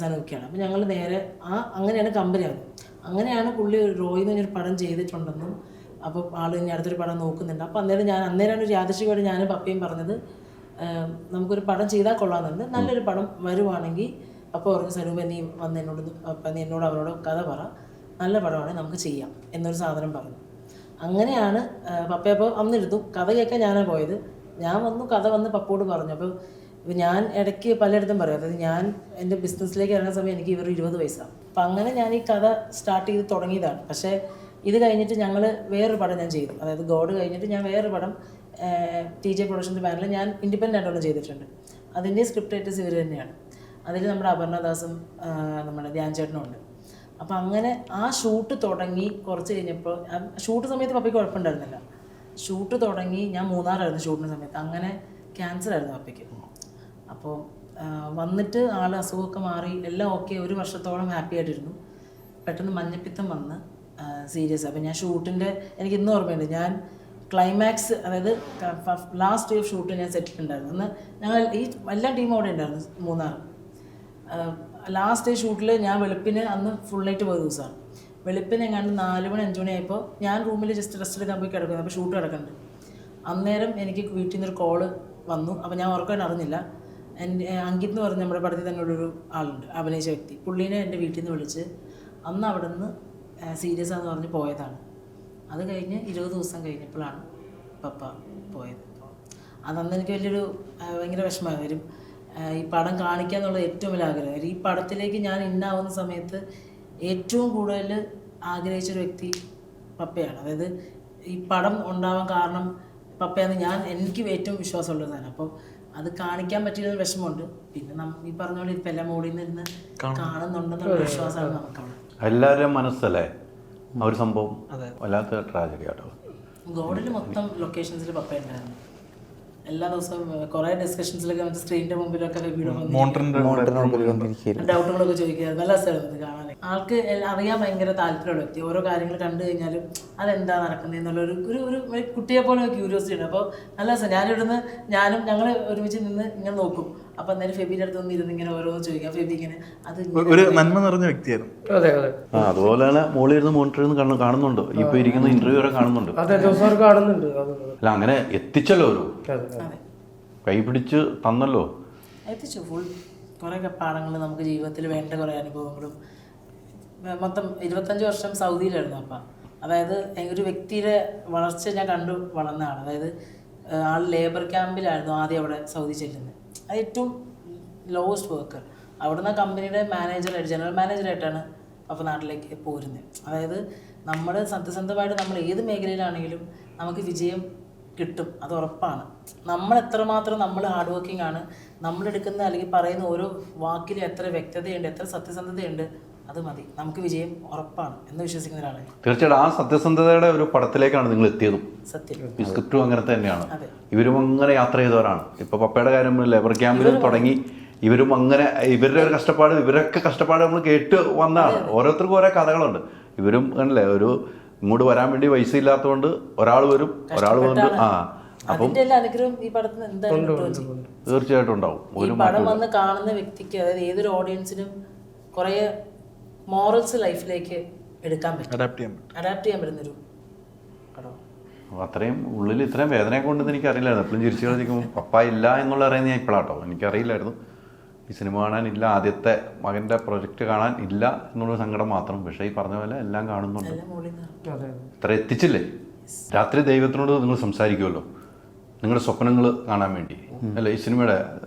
Speaker 7: സനൂക്കാണ്. അപ്പോൾ ഞങ്ങൾ നേരെ അങ്ങനെയാണ് കമ്പനി ആകുന്നത്. അങ്ങനെയാണ് പുള്ളി റോയി എന്ന് പറഞ്ഞൊരു പടം ചെയ്തിട്ടുണ്ടെന്നും അപ്പോൾ ആൾ ഇനി അടുത്തൊരു പടം നോക്കുന്നുണ്ട്. അപ്പോൾ അന്നേരമാണ് ഒരു യാദൃശ്ചികമായിട്ട് ഞാനും പപ്പയും പറഞ്ഞത് നമുക്കൊരു പടം ചെയ്താൽ കൊള്ളാമെന്നുണ്ട്, നല്ലൊരു പടം വരുവാണെങ്കിൽ. അപ്പോൾ പറഞ്ഞു സനൂപ നീ വന്ന് എന്നോട് അവരോട് കഥ പറ, നല്ല പടമാണ് നമുക്ക് ചെയ്യാം എന്നൊരു സാധനം പറഞ്ഞു. അങ്ങനെയാണ് പപ്പ അപ്പോൾ അന്നിരുന്നു കഥ കേൾക്കാൻ ഞാനാണ് പോയത്. ഞാൻ കഥ വന്ന് പപ്പോട് പറഞ്ഞു. അപ്പോൾ ഞാൻ ഇടയ്ക്ക് പലയിടത്തും പറയും, അതായത് ഞാൻ എൻ്റെ ബിസിനസ്സിലേക്ക് ഇറങ്ങുന്ന സമയം എനിക്ക് ഇവർ 20 വയസ്സാണ്. അപ്പം അങ്ങനെ ഞാൻ ഈ കഥ സ്റ്റാർട്ട് ചെയ്ത് തുടങ്ങിയതാണ്. പക്ഷേ ഇത് കഴിഞ്ഞിട്ട് ഞങ്ങൾ വേറൊരു പടം ഞാൻ ചെയ്തു. അതായത് ഗോഡ് കഴിഞ്ഞിട്ട് ഞാൻ വേറൊരു പടം TJ പ്രൊഡക്ഷൻ്റെ ബാനറിൽ ഞാൻ ഇൻഡിപെൻഡൻ്റ് ആയിട്ടൊന്ന് ചെയ്തിട്ടുണ്ട്. അതിൻ്റെ സ്ക്രിപ്റ്റ് റൈറ്റേഴ്സ് ഇവർ തന്നെയാണ്. അതിൽ നമ്മുടെ അപർണദാസും നമ്മുടെ ധ്യാൻ ചേട്ടനും ഉണ്ട്. അപ്പം അങ്ങനെ ആ ഷൂട്ട് തുടങ്ങി കുറച്ച് കഴിഞ്ഞപ്പോൾ, ഷൂട്ട് സമയത്ത് പപ്പയ്ക്ക് കുഴപ്പമുണ്ടായിരുന്നില്ല. ഷൂട്ട് തുടങ്ങി ഞാൻ മൂന്നാറായിരുന്നു ഷൂട്ടിൻ്റെ സമയത്ത്. അങ്ങനെ ക്യാൻസറായിരുന്നു പപ്പയ്ക്ക്. അപ്പോൾ വന്നിട്ട് ആൾ അസുഖമൊക്കെ മാറി എല്ലാം ഓക്കെ, 1 വർഷത്തോളം ഹാപ്പി ആയിട്ടിരുന്നു. പെട്ടെന്ന് മഞ്ഞപ്പിത്തം വന്ന് സീരിയസ്. അപ്പോൾ ഞാൻ ഷൂട്ടിൻ്റെ എനിക്ക് ഇന്നും ഓർമ്മയുണ്ട്, ഞാൻ ക്ലൈമാക്സ് അതായത് ലാസ്റ്റ് ഡേ ഓഫ് ഷൂട്ട് ഞാൻ സെറ്റിലുണ്ടായിരുന്നു. അന്ന് ഞങ്ങൾ എല്ലാ ടീമും അവിടെ ഉണ്ടായിരുന്നു മൂന്നാർ. ലാസ്റ്റ് ഡേ ഷൂട്ടിൽ ഞാൻ വെളുപ്പിന് അന്ന് ഫുൾ നൈറ്റ് പോയ ദിവസമാണ്. വെളുപ്പിന് എങ്ങാണ്ട് 4 മണി 5 മണി ആയപ്പോൾ ഞാൻ റൂമിൽ ജസ്റ്റ് റെസ്റ്റ് എടുക്കാൻ പോയി കിടക്കുന്നത്. അപ്പോൾ ഷൂട്ട് കിടക്കുന്നുണ്ട്. അന്നേരം എനിക്ക് വീട്ടിൽ നിന്നൊരു കോള് വന്നു. അപ്പോൾ ഞാൻ ഉറക്കാൻ അറിഞ്ഞില്ല. എൻ്റെ അങ്കിത് എന്ന് പറഞ്ഞ നമ്മുടെ പടത്തിൽ തന്നെ ഉള്ളൊരു ആളുണ്ട്, അഭിനയിച്ച വ്യക്തി. പുള്ളീനെ എൻ്റെ വീട്ടിൽ നിന്ന് വിളിച്ച് അന്ന് അവിടെ നിന്ന് സീരിയസ് ആണെന്ന് പറഞ്ഞ് പോയതാണ്. അത് കഴിഞ്ഞ് 20 ദിവസം കഴിഞ്ഞപ്പോഴാണ് പപ്പ പോയത്. അതന്ന് എനിക്ക് വലിയൊരു ഭയങ്കര വിഷമമായി വരും. ഈ പടം കാണിക്കുക എന്നുള്ളത് ഏറ്റവും വലിയ ആഗ്രഹം. ഈ പടത്തിലേക്ക് ഞാൻ ഇന്നാവുന്ന സമയത്ത് ഏറ്റവും കൂടുതൽ ആഗ്രഹിച്ചൊരു വ്യക്തി പപ്പയാണ്. അതായത് ഈ പടം ഉണ്ടാവാൻ കാരണം പപ്പയാണ്. എനിക്ക് ഏറ്റവും വിശ്വാസമുള്ളതാണ്. അപ്പം അത് കാണിക്കാൻ പറ്റിയൊരു വിഷമമുണ്ട്. പിന്നെ ഈ പറഞ്ഞ പോലെ ഇപ്പം എല്ലാം മോളിൽ നിന്ന് കാണുന്നുണ്ടെന്നുള്ള വിശ്വാസമാണ് നമുക്കവിടെ.
Speaker 3: എല്ലാവരുടെയും മനസ്സല്ലേ ആ ഒരു സംഭവം, വല്ലാത്ത ട്രാജഡി ആട്ടോ.
Speaker 7: ഗോഡിൽ മൊത്തം ലൊക്കേഷൻസിൽ പപ്പ ഉണ്ടായിരുന്നു. എല്ലാ ദിവസവും കുറേ ഡിസ്കഷൻസിലൊക്കെ മറ്റേ സ്ക്രീനിന്റെ മുമ്പിലൊക്കെ ഡൗട്ടുകളൊക്കെ ചോദിക്കുക. നല്ല രസമായിരുന്നു ഇത് കാണാൻ. ആൾക്ക് അറിയാൻ ഭയങ്കര താല്പര്യമുള്ള വ്യക്തി. ഓരോ കാര്യങ്ങൾ കണ്ടു കഴിഞ്ഞാലും അതെന്താ നടക്കുന്നത് എന്നുള്ളൊരു ഒരു കുട്ടിയെ പോലെ ക്യൂരിയോസിറ്റി ഉണ്ട്. അപ്പോൾ നല്ല രസം. ഞാനിവിടുന്ന് ഞങ്ങൾ ഒരുമിച്ച് നിന്ന് ഇങ്ങനെ നോക്കും. അപ്പം അന്നേരം ഫെബിയുടെ അടുത്ത് നിന്ന് ഇരുന്ന് ഇങ്ങനെ ഓരോന്ന് ചോദിക്കാം. ഫെബി ഇങ്ങനെ അത്
Speaker 4: ഒരു നന്മ നിറഞ്ഞ വ്യക്തിയായിരുന്നു.
Speaker 8: അതെ അതെ.
Speaker 3: അതുപോലെ തന്നെ മോളിൽ ഇരുന്ന് മോണിറ്ററിൽ നിന്ന് കാണുന്നുണ്ട്. ഇപ്പൊ ഇരിക്കുന്ന ഇന്റർവ്യൂ വരെ കാണുന്നുണ്ട്.
Speaker 8: അതെ, ദിവസം കാണുന്നുണ്ട്.
Speaker 3: അല്ല, അങ്ങനെ എത്തിച്ചല്ലോ, ഒരു കൈ പിടിച്ച് തന്നല്ലോ,
Speaker 7: എത്തിച്ചു. ഫുൾ കുറേ പാഠങ്ങൾ നമുക്ക് ജീവിതത്തിൽ വേണ്ട കുറേ അനുഭവങ്ങളും. മൊത്തം 25 വർഷം സൗദിയിലായിരുന്നു അപ്പം. അതായത് ഒരു വ്യക്തിയുടെ വളർച്ച ഞാൻ കണ്ടു വളർന്നതാണ്. അതായത് ആൾ ലേബർ ക്യാമ്പിലായിരുന്നു ആദ്യം അവിടെ സൗദി ചെല്ലുന്നത്. അത് ഏറ്റവും ലോവസ്റ്റ് വർക്കർ. അവിടുന്ന് കമ്പനിയുടെ മാനേജറായിട്ട്, ജനറൽ മാനേജറായിട്ടാണ് അപ്പോൾ നാട്ടിലേക്ക് പോരുന്നത്. അതായത് നമ്മൾ സത്യസന്ധമായിട്ട് നമ്മൾ ഏത് മേഖലയിലാണെങ്കിലും നമുക്ക് വിജയം കിട്ടും, അത് ഉറപ്പാണ്. നമ്മൾ എത്രമാത്രം നമ്മൾ ഹാർഡ് വർക്കിംഗ് ആണ്, നമ്മളെടുക്കുന്ന അല്ലെങ്കിൽ പറയുന്ന ഓരോ വാക്കിലും എത്ര വ്യക്തതയുണ്ട്, എത്ര സത്യസന്ധതയുണ്ട്, അത് മതി, നമുക്ക് വിജയം ഉറപ്പാണ് എന്ന് വിശ്വസിക്കുന്ന ഒരാളാണ്.
Speaker 3: തീർച്ചയായിട്ടും ആ സത്യസന്ധതയുടെ ഒരു പടത്തിലേക്കാണ് നിങ്ങൾ എത്തിയതും.
Speaker 7: സത്യം.
Speaker 3: ഈ സ്ക്രിപ്റ്റും അങ്ങനെ തന്നെയാണ്. ഇവരും അങ്ങനെ യാത്ര ചെയ്തവരാണ്. ഇപ്പൊ പപ്പയുടെ കാര്യം ലേബർ ക്യാമ്പിൽ തുടങ്ങി ഇവരും അങ്ങനെ ഇവരുടെ ഒരു കഷ്ടപ്പാട്, ഇവരൊക്കെ കഷ്ടപ്പാട് നമ്മൾ കേട്ട് വന്നതാണ്. ഓരോരുത്തർക്കും ഓരോ കഥകളുണ്ട്. ഇവരും അല്ലേ, ഒരു ഇങ്ങോട്ട് വരാൻ വേണ്ടി പൈസ ഇല്ലാത്തതുകൊണ്ട് ഒരാൾ വരും, ഒരാൾ വന്ന് അപ്പം തീർച്ചയായിട്ടും ഉണ്ടാവും. ഒരു
Speaker 7: പടം വന്ന് കാണുന്ന വ്യക്തിക്ക്, അതായത് ഏതൊരു ഓഡിയൻസിനും കുറേ മോറൽസ് ലൈഫിലേക്ക് എടുക്കാൻ പറ്റും, അഡാപ്റ്റ് ചെയ്യാൻ പറ്റുന്നൊരു പടം.
Speaker 3: അത്രയും ഉള്ളിൽ ഇത്രയും വേദനയൊക്കെ ഉണ്ടെന്ന് എനിക്കറിയില്ലായിരുന്നു. എപ്പോഴും ചിരിച്ചു കളിക്കുമ്പോൾ പപ്പ ഇല്ല എന്നുള്ള അറിയുന്നത് ഞാൻ ഇപ്പോഴാട്ടോ. എനിക്കറിയില്ലായിരുന്നു ഈ സിനിമ കാണാനില്ല, ആദ്യത്തെ മകൻ്റെ പ്രൊജക്റ്റ് കാണാൻ ഇല്ല എന്നുള്ള സങ്കടം മാത്രം. പക്ഷേ ഈ പറഞ്ഞ പോലെ എല്ലാം കാണുന്നുണ്ട്. ഇത്ര എത്തിച്ചില്ലേ. രാത്രി ദൈവത്തിനോട് നിങ്ങൾ സംസാരിക്കുമല്ലോ, നിങ്ങളുടെ സ്വപ്നങ്ങൾ കാണാൻ വേണ്ടി അല്ലേ. ഈ സിനിമയുടെ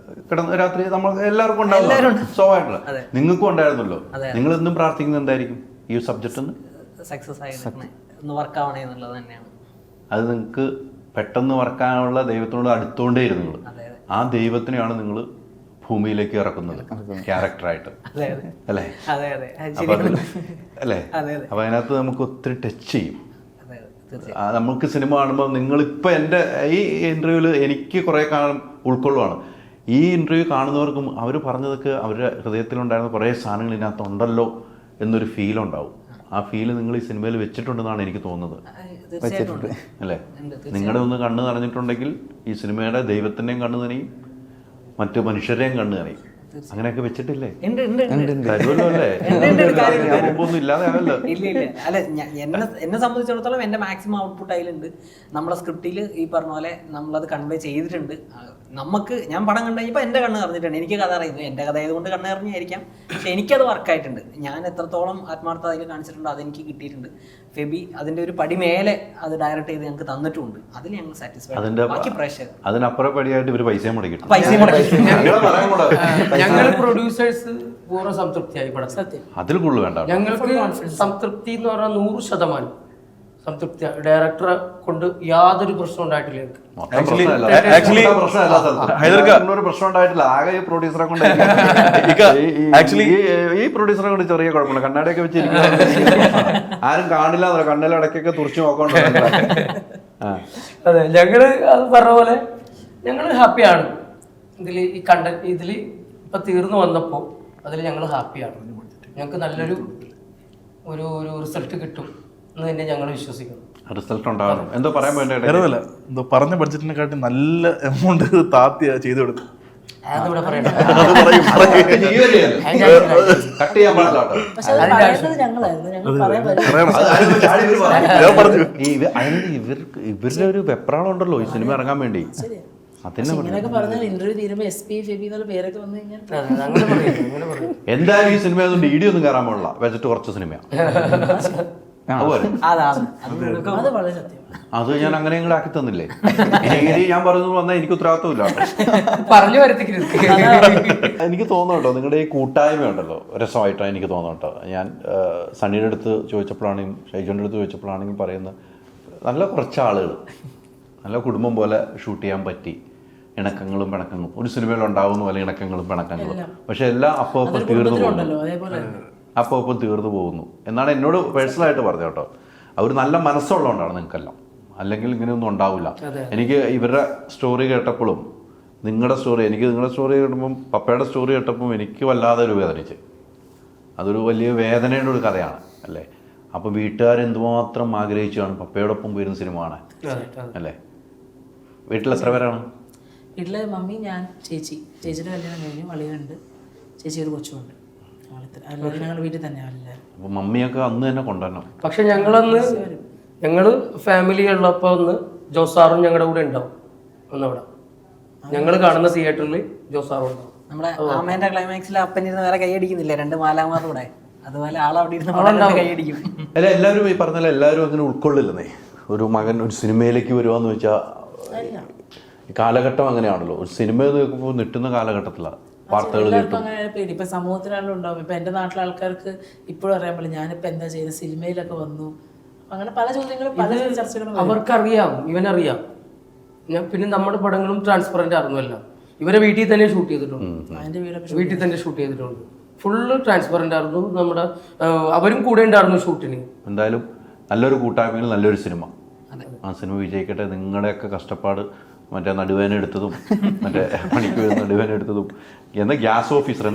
Speaker 3: കിടന്ന് രാത്രി നമ്മൾ എല്ലാവർക്കും ഉണ്ടാവില്ല, സ്വാഭാവികമായിട്ടുള്ള നിങ്ങൾക്കും ഉണ്ടായിരുന്നല്ലോ. നിങ്ങൾ എന്നും പ്രാർത്ഥിക്കുന്നത് എന്തായിരിക്കും ഈ സബ്ജക്റ്റ് ഒന്ന്
Speaker 5: സക്സസ് ആയി വർക്കാവണേ എന്നുള്ളത് തന്നെയാണ്.
Speaker 3: അത് നിങ്ങൾക്ക് പെട്ടെന്ന് വർക്കാനുള്ള ദൈവത്തിനോട് അടുത്തുകൊണ്ടേയിരുന്നു നിങ്ങൾ. ആ ദൈവത്തിനെയാണ് നിങ്ങൾ ഭൂമിയിലേക്ക് ഇറക്കുന്നത് ക്യാരക്ടറായിട്ട് അല്ലേ. അല്ലേ, അപ്പൊ അതിനകത്ത് നമുക്ക് ഒത്തിരി ടച്ച് ചെയ്യും. നമുക്ക് സിനിമ കാണുമ്പോൾ നിങ്ങളിപ്പോൾ എൻ്റെ ഈ ഇൻ്റർവ്യൂവിൽ എനിക്ക് കുറേ കാലം ഉൾക്കൊള്ളുവാണ്. ഈ ഇൻ്റർവ്യൂ കാണുന്നവർക്കും അവർ പറഞ്ഞതൊക്കെ അവരുടെ ഹൃദയത്തിലുണ്ടായിരുന്ന കുറേ സാധനങ്ങൾ ഇതിനകത്തുണ്ടല്ലോ എന്നൊരു ഫീലുണ്ടാവും. ആ ഫീല് നിങ്ങൾ ഈ സിനിമയിൽ വെച്ചിട്ടുണ്ടെന്നാണ് എനിക്ക് തോന്നുന്നത്. അല്ലേ, നിങ്ങളുടെ ഒന്ന് കണ്ണ് നിറഞ്ഞിട്ടുണ്ടെങ്കിൽ ഈ സിനിമയുടെ ദൈവത്തിൻ്റെയും കണ്ണ് നനയും, മറ്റു മനുഷ്യരെയും കണ്ണ് നനയും. അങ്ങനെയൊക്കെ വെച്ചിട്ടില്ലേ?
Speaker 5: അല്ല, എന്നെ സംബന്ധിച്ചിടത്തോളം എൻ്റെ മാക്സിമം ഔട്ട്പുട്ട് അതിലുണ്ട്. നമ്മുടെ സ്ക്രിപ്റ്റിൽ ഈ പറഞ്ഞ പോലെ നമ്മളത് കൺവേ ചെയ്തിട്ടുണ്ട്. ഞാൻ പടം കണ്ടു കഴിഞ്ഞപ്പോൾ എൻ്റെ കണ്ണ് നിറഞ്ഞിട്ടുണ്ട്. എനിക്ക് കഥ അറിയുന്നു, എൻ്റെ കഥ ആയതുകൊണ്ട് കണ്ണ് നിറഞ്ഞായിരിക്കാം. പക്ഷെ എനിക്കത് വർക്കായിട്ടുണ്ട്. ഞാൻ എത്രത്തോളം ആത്മാർത്ഥത അതിൽ കാണിച്ചിട്ടുണ്ടോ അതെനിക്ക് കിട്ടിയിട്ടുണ്ട്. ഫെബി അതിൻ്റെ ഒരു പടി മേലെ അത് ഡയറക്റ്റ് ചെയ്ത് ഞങ്ങൾക്ക് തന്നിട്ടുണ്ട്. അതിൽ ഞങ്ങൾ സാറ്റിസ്ഫൈഡ്. ബാക്കി പ്രേക്ഷകർ
Speaker 3: അതിനപ്പുറം പടിയായിട്ട് ഇവർ പൈസ മുടക്കി.
Speaker 8: ഞങ്ങൾ പ്രൊഡ്യൂസേഴ്സ് പൂർണ്ണ സംതൃപ്തിയായി പടം.
Speaker 3: അതിൽ കൂടുതൽ വേണ്ട.
Speaker 8: ഞങ്ങൾക്ക് സംതൃപ്തി എന്ന് പറഞ്ഞാൽ 100% സംതൃപ്തി. ഡയറക്ടറെ കൊണ്ട് യാതൊരു പ്രശ്നം ഉണ്ടായിട്ടില്ല.
Speaker 3: പ്രശ്നം ഉണ്ടായിട്ടില്ല. ആകെ ഈ പ്രൊഡ്യൂസറെ കൊണ്ട് ഈ പ്രൊഡ്യൂസറെ കൊണ്ട് ചെറിയ കുഴപ്പമില്ല. കണ്ണാടിയൊക്കെ വെച്ചിരിക്കും, ആരും കാണില്ല. കണ്ണിൽ ഇടയ്ക്കൊക്കെ തുറച്ചു നോക്കണ്ട.
Speaker 8: അതെ, ഞങ്ങള് അത് പറഞ്ഞ പോലെ ഞങ്ങൾ ഹാപ്പിയാണ് ഇതിൽ. ഈ ഇതിൽ ഇപ്പൊ തീർന്നു വന്നപ്പോൾ അതിൽ ഞങ്ങൾ ഹാപ്പിയാണ്. ഞങ്ങൾക്ക് നല്ലൊരു ഒരു റിസൾട്ട് കിട്ടും എന്ന് തന്നെ ഞങ്ങൾ വിശ്വസിക്കുന്നു.
Speaker 3: റിസൾട്ട് ഉണ്ടാവണം. എന്തോ പറയാൻ വേണ്ടി
Speaker 4: എന്തോ പറഞ്ഞ ബഡ്ജറ്റിനെക്കാട്ടി നല്ല എമൗണ്ട് താത്തി ചെയ്തു കൊടുത്തു.
Speaker 8: അതിവിടെ പറയണ്ട.
Speaker 3: കട്ട് ചെയ്യാൻ പാടില്ല കേട്ടോ.
Speaker 7: പക്ഷെ അത് പറയുന്നത് ഞങ്ങളായിരുന്നു, ഞങ്ങൾ പറയാൻ പറ്റും.
Speaker 3: ഇവരുടെ ഒരു വെപ്രാളം ഉണ്ടല്ലോ ഈ സിനിമ ഇറങ്ങാൻ വേണ്ടി. അതിനെ
Speaker 7: ഇങ്ങനെയൊക്കെ പറഞ്ഞാൽ ഇന്റർവ്യൂ തീരുമ്പോ SP ഫെബി എന്നുള്ള പേരൊക്കെ വന്നു കഴിഞ്ഞാൽ
Speaker 8: അങ്ങനെ പറയും, അങ്ങനെ പറയും.
Speaker 3: എന്തായാലും ഈ സിനിമ ഒന്നും DD ഒന്നും കയറാൻ പാടില്ല, വെച്ചിട്ട് കുറച്ച് സിനിമയാണ്.
Speaker 7: അത് വളരെ സത്യം.
Speaker 3: അത് ഞാൻ അങ്ങനെ ഇങ്ങോട്ട് ആക്കി തന്നില്ലേ. ഇനി ഞാൻ പറഞ്ഞു വന്നാൽ എനിക്ക് ഉത്തരവാദിത്തമില്ല.
Speaker 8: പറഞ്ഞു വരുത്തിക്കരുത്.
Speaker 3: എനിക്ക് തോന്നുന്നു കേട്ടോ, നിങ്ങളുടെ ഈ കൂട്ടായ്മ ഉണ്ടല്ലോ രസമായിട്ടാണ് എനിക്ക് തോന്നുന്നു കേട്ടോ. ഞാൻ സണ്ണിയുടെ അടുത്ത് ചോദിച്ചപ്പോഴാണെങ്കിലും ഷൈജോൻ്റെ അടുത്ത് ചോദിച്ചപ്പോഴാണെങ്കിലും പറയുന്നത് നല്ല കുറച്ച് ആളുകൾ നല്ല കുടുംബം പോലെ ഷൂട്ട് ചെയ്യാൻ പറ്റി. ഇണക്കങ്ങളും പിണക്കങ്ങളും ഒരു സിനിമയിൽ ഉണ്ടാവുന്ന പോലെ ഇണക്കങ്ങളും പിണക്കങ്ങളും, പക്ഷെ എല്ലാം അപ്പോൾ തീർന്നു പോകുന്നു, അപ്പോൾ തീർന്നു പോകുന്നു എന്നാണ് എന്നോട് പേഴ്സണലായിട്ട് പറഞ്ഞത് കേട്ടോ. അവർ നല്ല മനസ്സുള്ളതുകൊണ്ടാണ് നിങ്ങൾക്കെല്ലാം, അല്ലെങ്കിൽ ഇങ്ങനെയൊന്നും ഉണ്ടാവില്ല. എനിക്ക് ഇവരുടെ സ്റ്റോറി കേട്ടപ്പോഴും നിങ്ങളുടെ സ്റ്റോറി കേട്ടപ്പം പപ്പയുടെ സ്റ്റോറി കേട്ടപ്പം എനിക്ക് വല്ലാതെ ഒരു വേദനിച്ച്. അതൊരു വലിയ വേദനയുടെ ഒരു കഥയാണ് അല്ലേ. അപ്പോൾ വീട്ടുകാരെന്തുമാത്രം ആഗ്രഹിച്ചാണ് പപ്പയോടൊപ്പം പോയിരുന്ന സിനിമ കാണാൻ അല്ലേ. വീട്ടിൽ എത്ര പേരാണ്?
Speaker 7: വീട്ടില് മമ്മി, ഞാൻ, ചേച്ചിയുടെ കല്യാണം കഴിഞ്ഞു, വളിയുണ്ട്, ചേച്ചി ഒരു കൊച്ചുണ്ട്. ഞങ്ങളുടെ വീട്ടിൽ തന്നെ എല്ലാവരും.
Speaker 3: അപ്പോൾ മമ്മിയൊക്കെ അന്ന് തന്നെ കൊണ്ടുവരണം.
Speaker 8: പക്ഷെ ഞങ്ങള് ഫാമിലി ഉള്ളപ്പോൾ ഒന്ന് ജോസാറും ഞങ്ങളുടെ കൂടെ ഉണ്ടാവും. ഒന്നവിടെ ഞങ്ങൾ കാണുന്ന തിയേറ്ററിൽ ജോസാറും ഉണ്ടാവും.
Speaker 5: നമ്മുടെ അമ്മേന്റെ ക്ലൈമാക്സിൽ അപ്പനിരുന്ന് വേറെ കൈയടിക്കുന്നില്ലേ 2 മാലാമാരുടെ കൂടെ, അതുപോലെ ആളവിടെ ഇരുന്ന് കൈയടിക്കും.
Speaker 3: അല്ല എല്ലാവരും ഈ പറഞ്ഞാൽ എല്ലാവരും അങ്ങനെ ഉൾക്കൊള്ളില്ലെന്നേ. ഒരു മകൻ ഒരു സിനിമയിലേക്ക് വരുവാന്ന് വെച്ചാൽ കാലഘട്ടം അങ്ങനെയാണല്ലോ. ഒരു സിനിമ നോക്കുമ്പോൾ നിട്ടുന്ന കാലഘട്ടത്തിലാണ് വാർത്തകൾ കേട്ടു.
Speaker 7: പേടി ഇപ്പൊ സമൂഹത്തിലാണല്ലോ ഉണ്ടാവും. ഇപ്പൊ എന്റെ നാട്ടിലെ ആൾക്കാർക്ക് ഇപ്പോഴും അറിയാൻ പറ്റില്ല ഞാനിപ്പോ എന്താ ചെയ്തത്, സിനിമയിലൊക്കെ വന്നു, അങ്ങനെ പല ചോദ്യങ്ങളും പല ചർച്ചകളും
Speaker 8: അവർക്കറിയാം, ഇവനറിയാം. പിന്നെ നമ്മുടെ പടങ്ങളും ട്രാൻസ്പെറന്റ് ആയിരുന്നല്ല. ഇവരെ വീട്ടിൽ തന്നെ ഷൂട്ട് ചെയ്തിട്ടുണ്ട്, വീട്ടിൽ തന്നെ ഷൂട്ട് ചെയ്തിട്ടുണ്ട്. ഫുള്ള് ട്രാൻസ്പെറന്റ് ആയിരുന്നു. നമ്മുടെ അവരും കൂടെ ഉണ്ടായിരുന്നു ഷൂട്ടിന്.
Speaker 3: എന്തായാലും നല്ലൊരു കൂട്ടായ്മയിൽ നല്ലൊരു സിനിമ. ആ സിനിമ വിജയിക്കട്ടെ. നിങ്ങളുടെയൊക്കെ കഷ്ടപ്പാട് മറ്റേ നടുവേന എടുത്തതും മറ്റേ പണിക്ക് വരുന്ന നടുവേന എടുത്തതും എന്താ ഗ്യാസ് ഓഫീസർ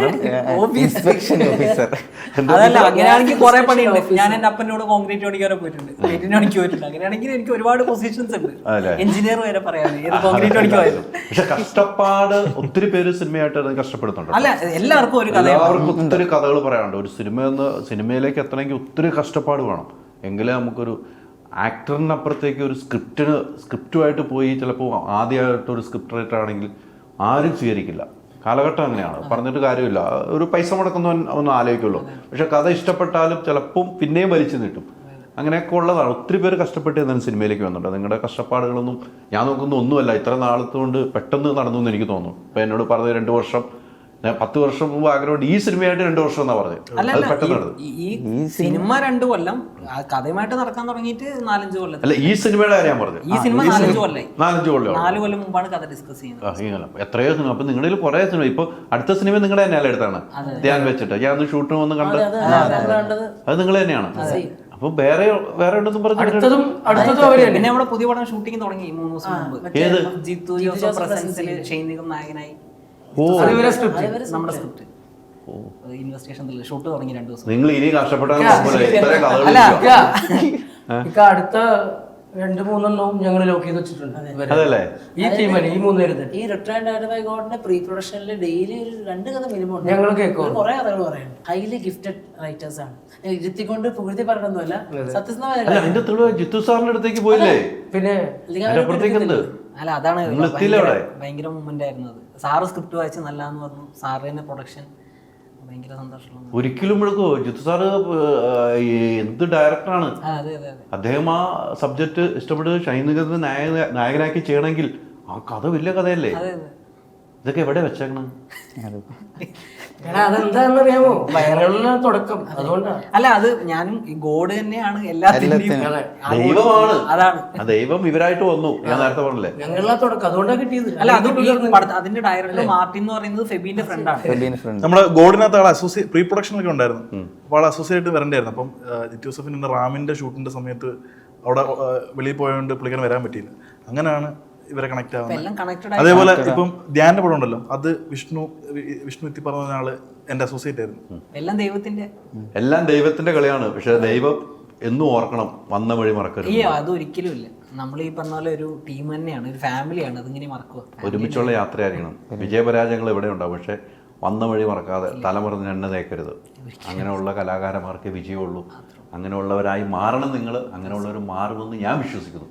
Speaker 5: അതല്ല, അങ്ങനെയാണെങ്കിൽ കുറെ പണിയുണ്ട്. ഞാൻ എന്റെ അപ്പനോട് കോൺക്രീറ്റ് പണിക്കാരെ പോയിട്ടുണ്ട്, ലൈറ്റിന് പണിക്ക് പോയിട്ടുണ്ട്. അങ്ങനെയാണെങ്കിൽ എനിക്ക് ഒരുപാട് പൊസിഷൻസ് ഉണ്ട്. എഞ്ചിനീയർ വരെ പറയാം കോൺക്രീറ്റ് പണിക്ക് പോയാലും.
Speaker 3: പക്ഷെ കഷ്ടപ്പാട് ഒത്തിരി പേര് സിനിമയായിട്ട് കഷ്ടപ്പെടുന്നുണ്ട്.
Speaker 5: അല്ല, എല്ലാവർക്കും ഒരു കഥ,
Speaker 3: എല്ലാവർക്കും ഒത്തിരി കഥകൾ പറയാനുണ്ട്. ഒരു സിനിമയിലേക്ക് എത്തണമെങ്കിൽ ഒത്തിരി കഷ്ടപ്പാട് വേണം. എങ്കിലേ നമുക്കൊരു ആക്ടറിനപ്പുറത്തേക്ക് ഒരു സ്ക്രിപ്റ്റുമായിട്ട് പോയി ചിലപ്പോൾ ആദ്യമായിട്ടൊരു സ്ക്രിപ്റ്റ് റൈറ്റർ ആണെങ്കിൽ ആരും സ്വീകരിക്കില്ല. കാലഘട്ടം അങ്ങനെയാണ്, പറഞ്ഞിട്ട് കാര്യമില്ല. ഒരു പൈസ മുടക്കുന്നവൻ ഒന്ന് ആലോചിക്കുള്ളൂ. പക്ഷെ കഥ ഇഷ്ടപ്പെട്ടാലും ചിലപ്പം പിന്നെയും വലിച്ചു നീട്ടും. അങ്ങനെയൊക്കെ ഉള്ളതാണ്. ഒത്തിരി പേര് കഷ്ടപ്പെട്ട് എന്നാലും സിനിമയിലേക്ക് വന്നിട്ടുണ്ട്. നിങ്ങളുടെ കഷ്ടപ്പാടുകളൊന്നും ഞാൻ നോക്കുന്ന ഒന്നുമല്ല. ഇത്ര നാളത്തുകൊണ്ട് പെട്ടെന്ന് നടന്നു എന്ന് എനിക്ക് തോന്നുന്നു. ഇപ്പം എന്നോട് പറഞ്ഞത് 2 വർഷം, 10 വർഷം മുമ്പ് ആഗ്രഹമുണ്ട്. ഈ സിനിമയായിട്ട് 2 വർഷം എന്നാ പറഞ്ഞത്. അത് പെട്ടെന്ന് നടന്നു.
Speaker 5: ഈ സിനിമ 2 കൊല്ലം കഥയുമായിട്ട് നടക്കാൻ തുടങ്ങിയിട്ട് 4-5 കൊല്ലം.
Speaker 3: അല്ല, ഈ സിനിമയുടെ കാര്യം പറഞ്ഞത്.
Speaker 5: ഈ സിനിമ 4-5 കൊല്ലം
Speaker 3: 4
Speaker 5: കൊല്ലം മുമ്പാണ് കഥ ഡിസ്കസ് ചെയ്യുന്നത്.
Speaker 3: എത്രയോ സിനിമ. അപ്പൊ നിങ്ങളുടെ കുറെ സിനിമ. ഇപ്പൊ അടുത്ത സിനിമ നിങ്ങളുടെ തന്നെയല്ലേ എടുത്താണ് ധ്യാൻ വെച്ചിട്ട്. ഞാൻ ഒന്ന് ഷൂട്ടിന് വന്ന് കണ്ട് അത് നിങ്ങൾ തന്നെയാണ്. അപ്പൊ വേറെ ഉണ്ടെന്നും പറഞ്ഞു.
Speaker 5: പിന്നെ നമ്മുടെ പുതിയ പടം ഷൂട്ടിംഗ് തുടങ്ങി 3 ദിവസം മുമ്പ്.
Speaker 3: ഏത്?
Speaker 5: ജിത്തു ജോസഫ് പ്രസൻസിൽ ഷെയ്ൻ നിഗം നായകനായി. നമ്മുടെ സ്ക്രിപ്റ്റ് ഇൻവെസ്റ്റിഗേഷൻ ഷൂട്ട് തുടങ്ങി 2 ദിവസം.
Speaker 3: നിങ്ങൾ ഇനി കഷ്ടപ്പെട്ടാൽ
Speaker 8: അടുത്ത 2-3 ഞങ്ങൾ ലോക്ക് ചെയ്ത് വെച്ചിട്ടുണ്ട്.
Speaker 3: അതല്ലേ
Speaker 8: ഈ ടീമിന് ഈ 3 പേര്
Speaker 7: ഈ റിട്ടയർഡ് ഡയറക്ടർ ബൈ ഗോഡിന്റെ പ്രീ പ്രൊഡക്ഷനിൽ ഡെയിലി ഒരു 2 കഥ മിനിമം ഉണ്ട്.
Speaker 8: ഞങ്ങൾ കേൾക്കും.
Speaker 7: കുറെ കഥകൾ പറയുന്നുണ്ട്. ഹൈലി ഗിഫ്റ്റഡ് റൈറ്റേഴ്സ് ആണ്. ഇരുത്തിക്കൊണ്ട് പുകഴ്ത്തി പറഞ്ഞൊന്നുമല്ല, സത്യസന്ധമായ
Speaker 3: അതിന്റെ തെളിവ് ജിത്തു സാറിന്റെ അടുത്തേക്ക് പോയില്ലേ?
Speaker 8: പിന്നെ
Speaker 5: അല്ല, അതാണ് ഭയങ്കര മൂവ്മെന്റ് ആയിരുന്നത്. സാറ് സ്ക്രിപ്റ്റ് വായിച്ച് നല്ലതെന്ന് പറഞ്ഞു. സാറ് തന്നെ പ്രൊഡക്ഷൻ, ഭയങ്കര സന്തോഷമുള്ള.
Speaker 3: ഒരിക്കലും എടുക്കോ ജിത്തു സാറ് എന്ത് ഡയറക്ടറാണ്. അദ്ദേഹം ആ സബ്ജക്ട് ഇഷ്ടപ്പെട്ട് ഷൈൻ നിഗത്തിനെ നായകനാക്കി ചെയ്യണമെങ്കിൽ ആ കഥ വലിയ കഥയല്ലേ. ഇതൊക്കെ എവിടെ വെച്ചേക്കണം?
Speaker 8: അതെന്താന്നറിയാമോ, വൈറലിന് തുടക്കം. അതുകൊണ്ടാണ്.
Speaker 5: അല്ല, അത് ഞാനും ഈ ഗോഡ് തന്നെയാണ് എല്ലാത്തിന്റെയും
Speaker 3: ദൈവമാണ്.
Speaker 5: അതാണ്
Speaker 3: ദൈവം ഇവരായിട്ട് വന്നു. ഞാൻ നേരത്തെ പറഞ്ഞില്ലേ,
Speaker 8: ഞങ്ങളാ തുടക്കം. അതുകൊണ്ടാണ് കിട്ടിയത്.
Speaker 5: അല്ല, അത് അതിന്റെ ഡയറക്ടർ മാർട്ടിൻ എന്ന് പറയുന്നത് ഫെബീന്റെ ഫ്രണ്ടാണ്.
Speaker 4: നമ്മുടെ ഗോഡിനകത്ത് ആൾ പ്രീ പ്രൊഡക്ഷനൊക്കെ ഉണ്ടായിരുന്നു. അപ്പോൾ ആൾ അസോസിയേറ്റ് വരണ്ടായിരുന്നു. അപ്പം ജിത്തു ജോസഫിന്റെ റാമിന്റെ ഷൂട്ടിന്റെ സമയത്ത് അവിടെ വെളിയിൽ പോയതുകൊണ്ട് പുള്ളിക്കാരൻ വരാൻ പറ്റിയില്ല. അങ്ങനെയാണ് ഇവരെ കണക്ട് ആവുന്നത്. അതേപോലെ ഇപ്പം ധ്യാന്റെ പടം ഉണ്ടല്ലോ, അത് വിഷ്ണു എത്തി പറഞ്ഞ ആള് എന്റെ അസോസിയേറ്റ് ആയിരുന്നു.
Speaker 5: എല്ലാം ദൈവത്തിന്റെ
Speaker 3: കളിയാണ്. പക്ഷെ ദൈവം എന്നും ഓർക്കണം, വന്ന വഴി മറക്കരുത്.
Speaker 5: അയ്യോ അതൊരിക്കലും ഇല്ല. നമ്മൾ ഈ പറഞ്ഞ പോലെ ഒരു ടീം തന്നെയാണ്, ഒരു ഫാമിലിയാണ്. അതിങ്ങനെ മറക്കുക.
Speaker 3: ഒരുമിച്ചുള്ള യാത്രയായിരിക്കണം. വിജയപരാജയങ്ങൾ എവിടെ ഉണ്ടാവും, പക്ഷെ വന്ന വഴി മറക്കാതെ തലമുറന്ന് എണ്ണ തേക്കരുത്. അങ്ങനെയുള്ള കലാകാരന്മാർക്ക് വിജയമുള്ളൂ. അങ്ങനെയുള്ളവരായി മാറണം നിങ്ങൾ. അങ്ങനെയുള്ളവർ മാറുമെന്ന് ഞാൻ വിശ്വസിക്കുന്നു.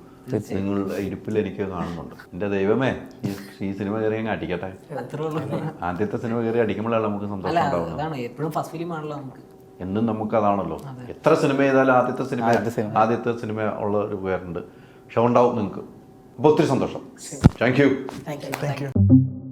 Speaker 3: നിങ്ങളുടെ ഇരിപ്പിൽ എനിക്ക് കാണുന്നുണ്ട്. എൻ്റെ ദൈവമേ, ഈ സിനിമ കയറി അങ്ങ് അടിക്കട്ടെ.
Speaker 5: അത്രേ ഉള്ളൂ.
Speaker 3: ആദ്യത്തെ സിനിമ കയറി അടിക്കുമ്പോഴാണ് നമുക്ക്
Speaker 5: അല്ല
Speaker 3: സന്തോഷം ഉണ്ടാവുന്നത്.
Speaker 5: അതാണ് എപ്പോഴും ഫസ്റ്റ് ഫിലിം ആണല്ലോ നമുക്ക്.
Speaker 3: എന്നും നമുക്ക് അതാണല്ലോ. എത്ര സിനിമ ചെയ്താലും ആദ്യത്തെ സിനിമ ഉള്ള ഒരു പേരുണ്ട്. പക്ഷെ ഉണ്ടാവും നിങ്ങൾക്ക്. അപ്പോൾ ഒത്തിരി സന്തോഷം. Thank you.
Speaker 7: Thank you.